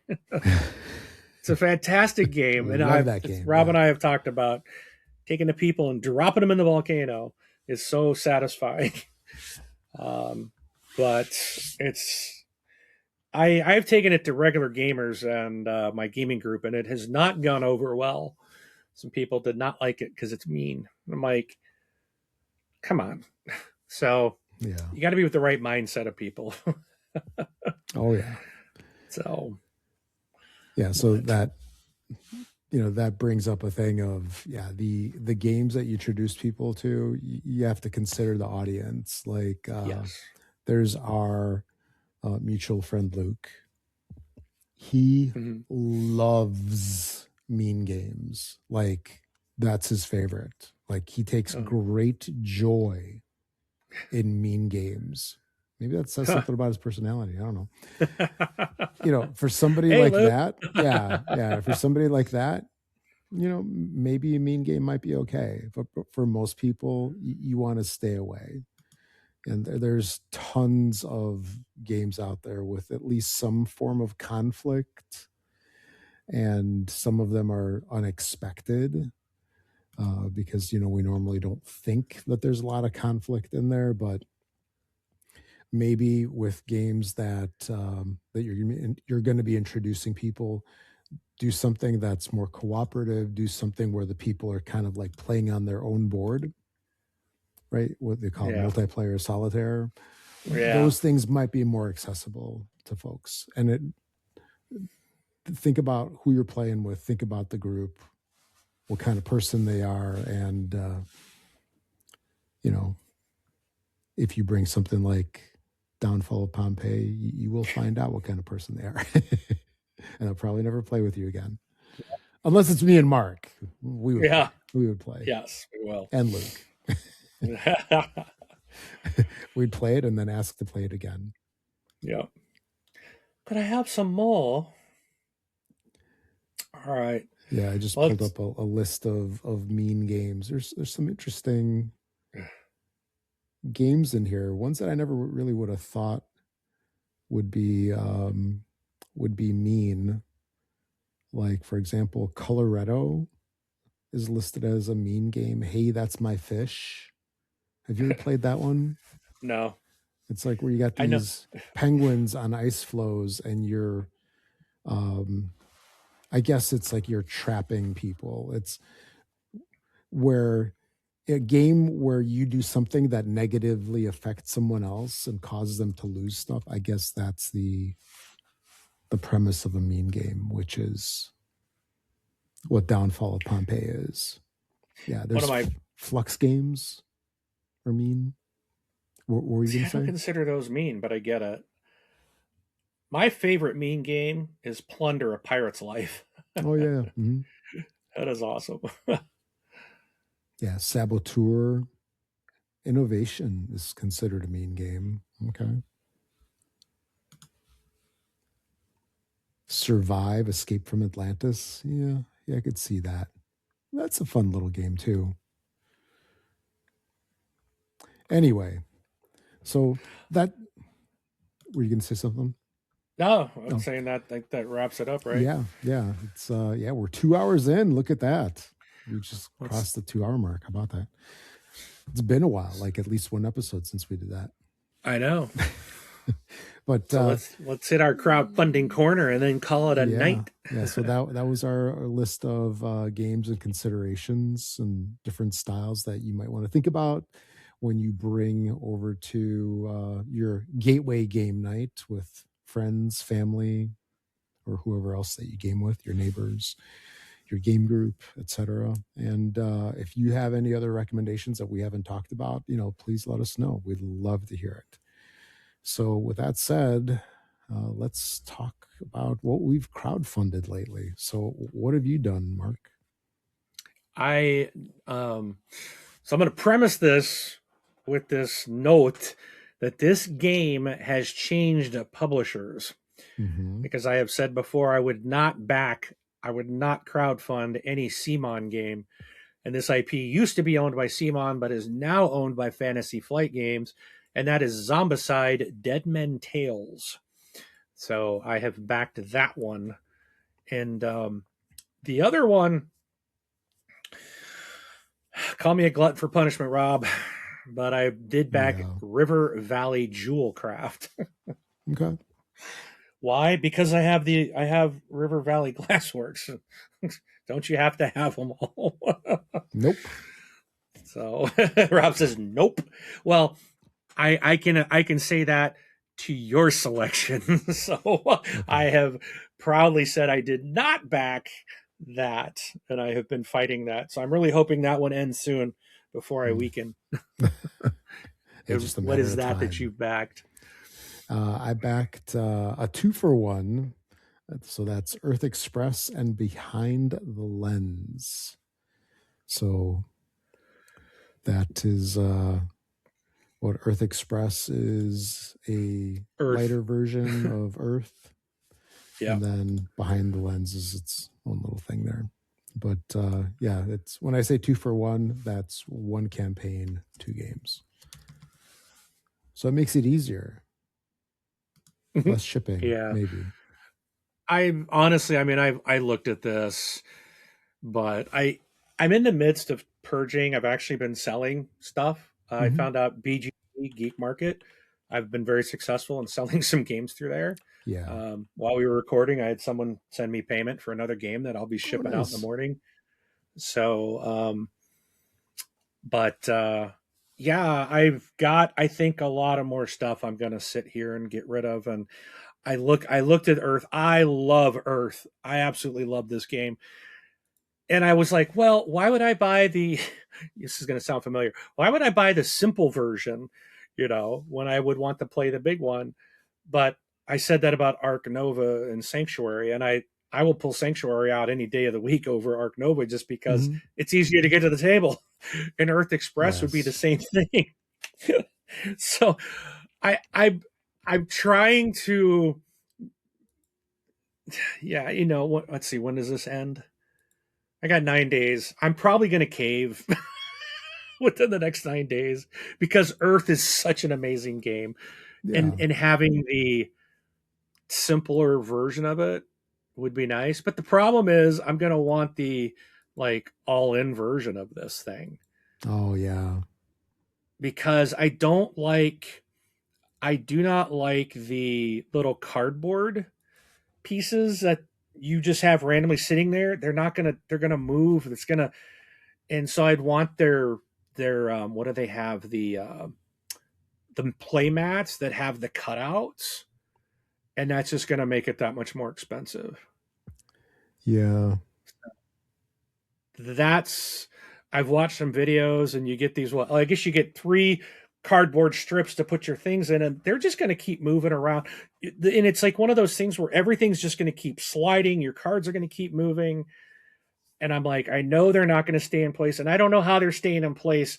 It's a fantastic game, and Love that game. Rob Yeah. and I have talked about taking the people and dropping them in the volcano is so satisfying. um, but it's I've taken it to regular gamers and my gaming group, and it has not gone over well. Some people did not like it because it's mean. I'm like, come on. So Yeah. you got to be with the right mindset of people. Oh yeah. So, Yeah. So but that, that brings up a thing of, yeah, the games that you introduce people to, you have to consider the audience. Like yes. there's our mutual friend Luke. He Mhm. loves mean games. Like that's his favorite. Like he takes Oh. great joy in mean games. Maybe that says something about his personality. I don't know. For somebody Hey, like Luke. that, yeah, for somebody like that, maybe a mean game might be okay. But for most people, you want to stay away. And there's tons of games out there with at least some form of conflict, and some of them are unexpected, because we normally don't think that there's a lot of conflict in there, but maybe with games that you're going to be introducing people, do something that's more cooperative, do something where the people are kind of like playing on their own board, right? What they call Yeah. multiplayer solitaire. Yeah. Those things might be more accessible to folks. And think about who you're playing with, think about the group, what kind of person they are, and you know, if you bring something like Downfall of Pompeii, you will find out what kind of person they are. And they'll probably never play with you again. Unless it's me and Mark. We would play. Yeah. We would play. Yes, we will. And Luke. We'd play it and then ask to play it again. Yeah. Could I have some more? All right. Yeah, I just pulled Let's. up a list of mean games. There's some interesting games in here. Ones that I never really would have thought would be mean. Like, for example, Coloretto is listed as a mean game. Hey, that's my fish. Have you ever played that one? No. It's like where you got I know. these penguins on ice floes, and I guess it's like you're trapping people. It's where a game where you do something that negatively affects someone else and causes them to lose stuff. I guess that's the premise of a mean game, which is what Downfall of Pompeii is. Yeah, One of there's my. Flux games are mean. What were you See, going I to don't say? consider those mean, but I get it. My favorite mean game is Plunder: A Pirate's Life. Oh yeah, That is awesome. yeah. Saboteur Innovation is considered a mean game. Okay. Survive Escape from Atlantis. Yeah, I could see that. That's a fun little game too. Anyway, so that were you going to say something? No, I'm Oh, saying that that wraps it up, right? yeah. It's yeah, we're 2 hours in. Look at that. We just Let's. crossed the 2 hour mark. How about that? It's been a while, like at least one episode since we did that. I know. But So let's hit our crowdfunding corner and then call it a yeah, night. yeah. So that was our list of games and considerations and different styles that you might want to think about when you bring over to your gateway game night with friends, family, or whoever else that you game with, your neighbors, your game group, etc. And if you have any other recommendations that we haven't talked about, please let us know. We'd love to hear it. So, with that said, let's talk about what we've crowdfunded lately. So, what have you done, Mark? I so I'm going to premise this with this note that this game has changed publishers, Mm-hmm. because I have said before I would not crowdfund any CMON game. And this IP used to be owned by CMON, but is now owned by Fantasy Flight Games, and that is Zombicide Dead Men Tales. So I have backed that one. And the other one, call me a glutton for punishment, Rob, but I did back Yeah. River Valley Jewelcraft. Okay. Why? Because I have River Valley Glassworks. Don't you have to have them all? Nope. So Rob says nope. Well, I can say that to your selection. So I Okay. have proudly said I did not back that, and I have been fighting that. So I'm really hoping that one ends soon before I Mm. weaken. It's And just a what matter is of that that time. you've backed? I backed a 2-for-1. So that's Earth Express and Behind the Lens. So that is what Earth Express is, a Earth. lighter version of Earth. Yeah. And then Behind the Lens is its own little thing there. But yeah, it's when I say 2-for-1, that's one campaign, two games. So it makes it easier. less shipping, Yeah. maybe. I honestly, I mean, I looked at this, but I'm in the midst of purging. I've actually been selling stuff. I Hmm. found out BG Geek Market. I've been very successful in selling some games through there. Yeah. While we were recording, I had someone send me payment for another game that I'll be Oh, shipping out in the nice. morning. So, but yeah, I've got I think a lot of more stuff I'm gonna sit here and get rid of. And I looked at Earth. I love Earth. I absolutely love this game. And I was like, well, why would I buy the this is going to sound familiar. Why would I buy the simple version, when I would want to play the big one? But I said that about Arc Nova and Sanctuary, and I will pull Sanctuary out any day of the week over Arc Nova just because Hmm. it's easier to get to the table. And Earth Express would be the Yes. same thing. So I I'm trying to, yeah, let's see, when does this end? I got 9 days. I'm probably going to cave within the next 9 days because Earth is such an amazing game, and Yeah. having the simpler version of it would be nice. But the problem is, I'm going to want the like all in version of this thing Oh, yeah. because I do not like the little cardboard pieces that you just have randomly sitting there. They're gonna move. It's gonna And so I'd want their what do they have, the play mats that have the cutouts, and that's just going to make it that much more expensive. Yeah. That's I've watched some videos, and you get these. Well, I guess you get three cardboard strips to put your things in, and they're just going to keep moving around. And it's like one of those things where everything's just going to keep sliding. Your cards are going to keep moving, and I'm like, I know they're not going to stay in place, and I don't know how they're staying in place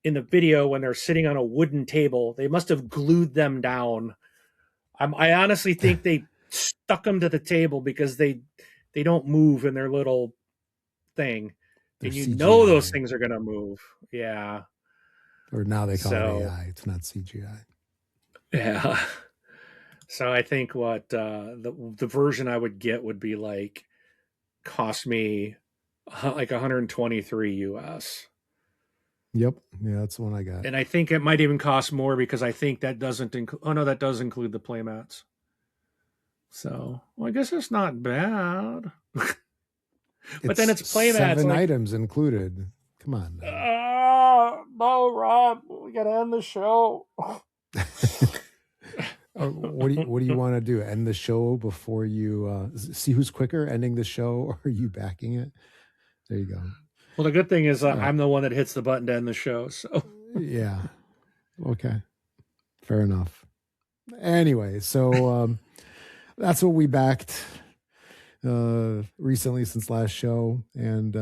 in the video when they're sitting on a wooden table. They must have glued them down. I honestly think they stuck them to the table because they don't move in their little thing, They're and those CGI. things are gonna move. Yeah. Or now they call it So AI. It's not CGI. yeah. So I think what the version I would get would be like cost me like 123 US. Yep. Yeah, that's the one I got. And I think it might even cost more because I think that doesn't include. Oh no, that does include the playmats. So, well, I guess it's not bad. But then It's it's playmats. 7 items included. Come on now. No, Rob, we gotta end the show. What do you want to do? End the show before you see who's quicker, ending the show, or are you backing it? There you go. Well, the good thing is All right. I'm the one that hits the button to end the show. So Yeah. Okay. Fair enough. Anyway, so that's what we backed recently since last show, and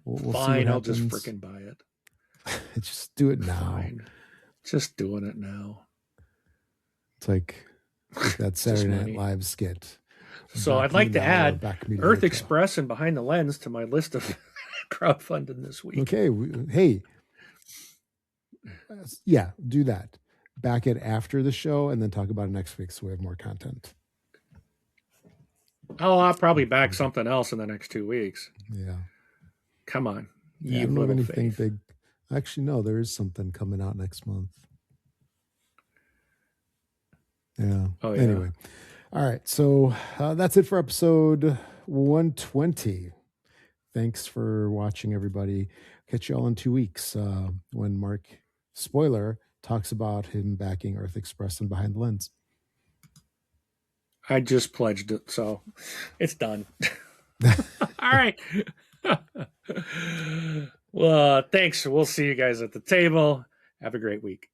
we'll see what fine, I'll just happens. freaking buy it. Just do it now. Fine, just doing it now. It's like that It's just Saturday Night money. Live skit. So I'd Back me like to now or add back me Earth later. Express and Behind the Lens to my list of crowdfunding this week. Okay. Hey, yeah, do that. Back it after the show and then talk about it next week so we have more content. Oh, I'll probably back something else in the next 2 weeks. Yeah. Come on, Yeah. I you don't know of little anything faith. big. Actually, no, there is something coming out next month. Yeah. Oh yeah. Anyway. All right. So that's it for episode 120. Thanks for watching, everybody. Catch you all in 2 weeks when Mark, spoiler, talks about him backing Earth Express and Behind the Lens. I just pledged it, so it's done. All right. Well, thanks. We'll see you guys at the table. Have a great week.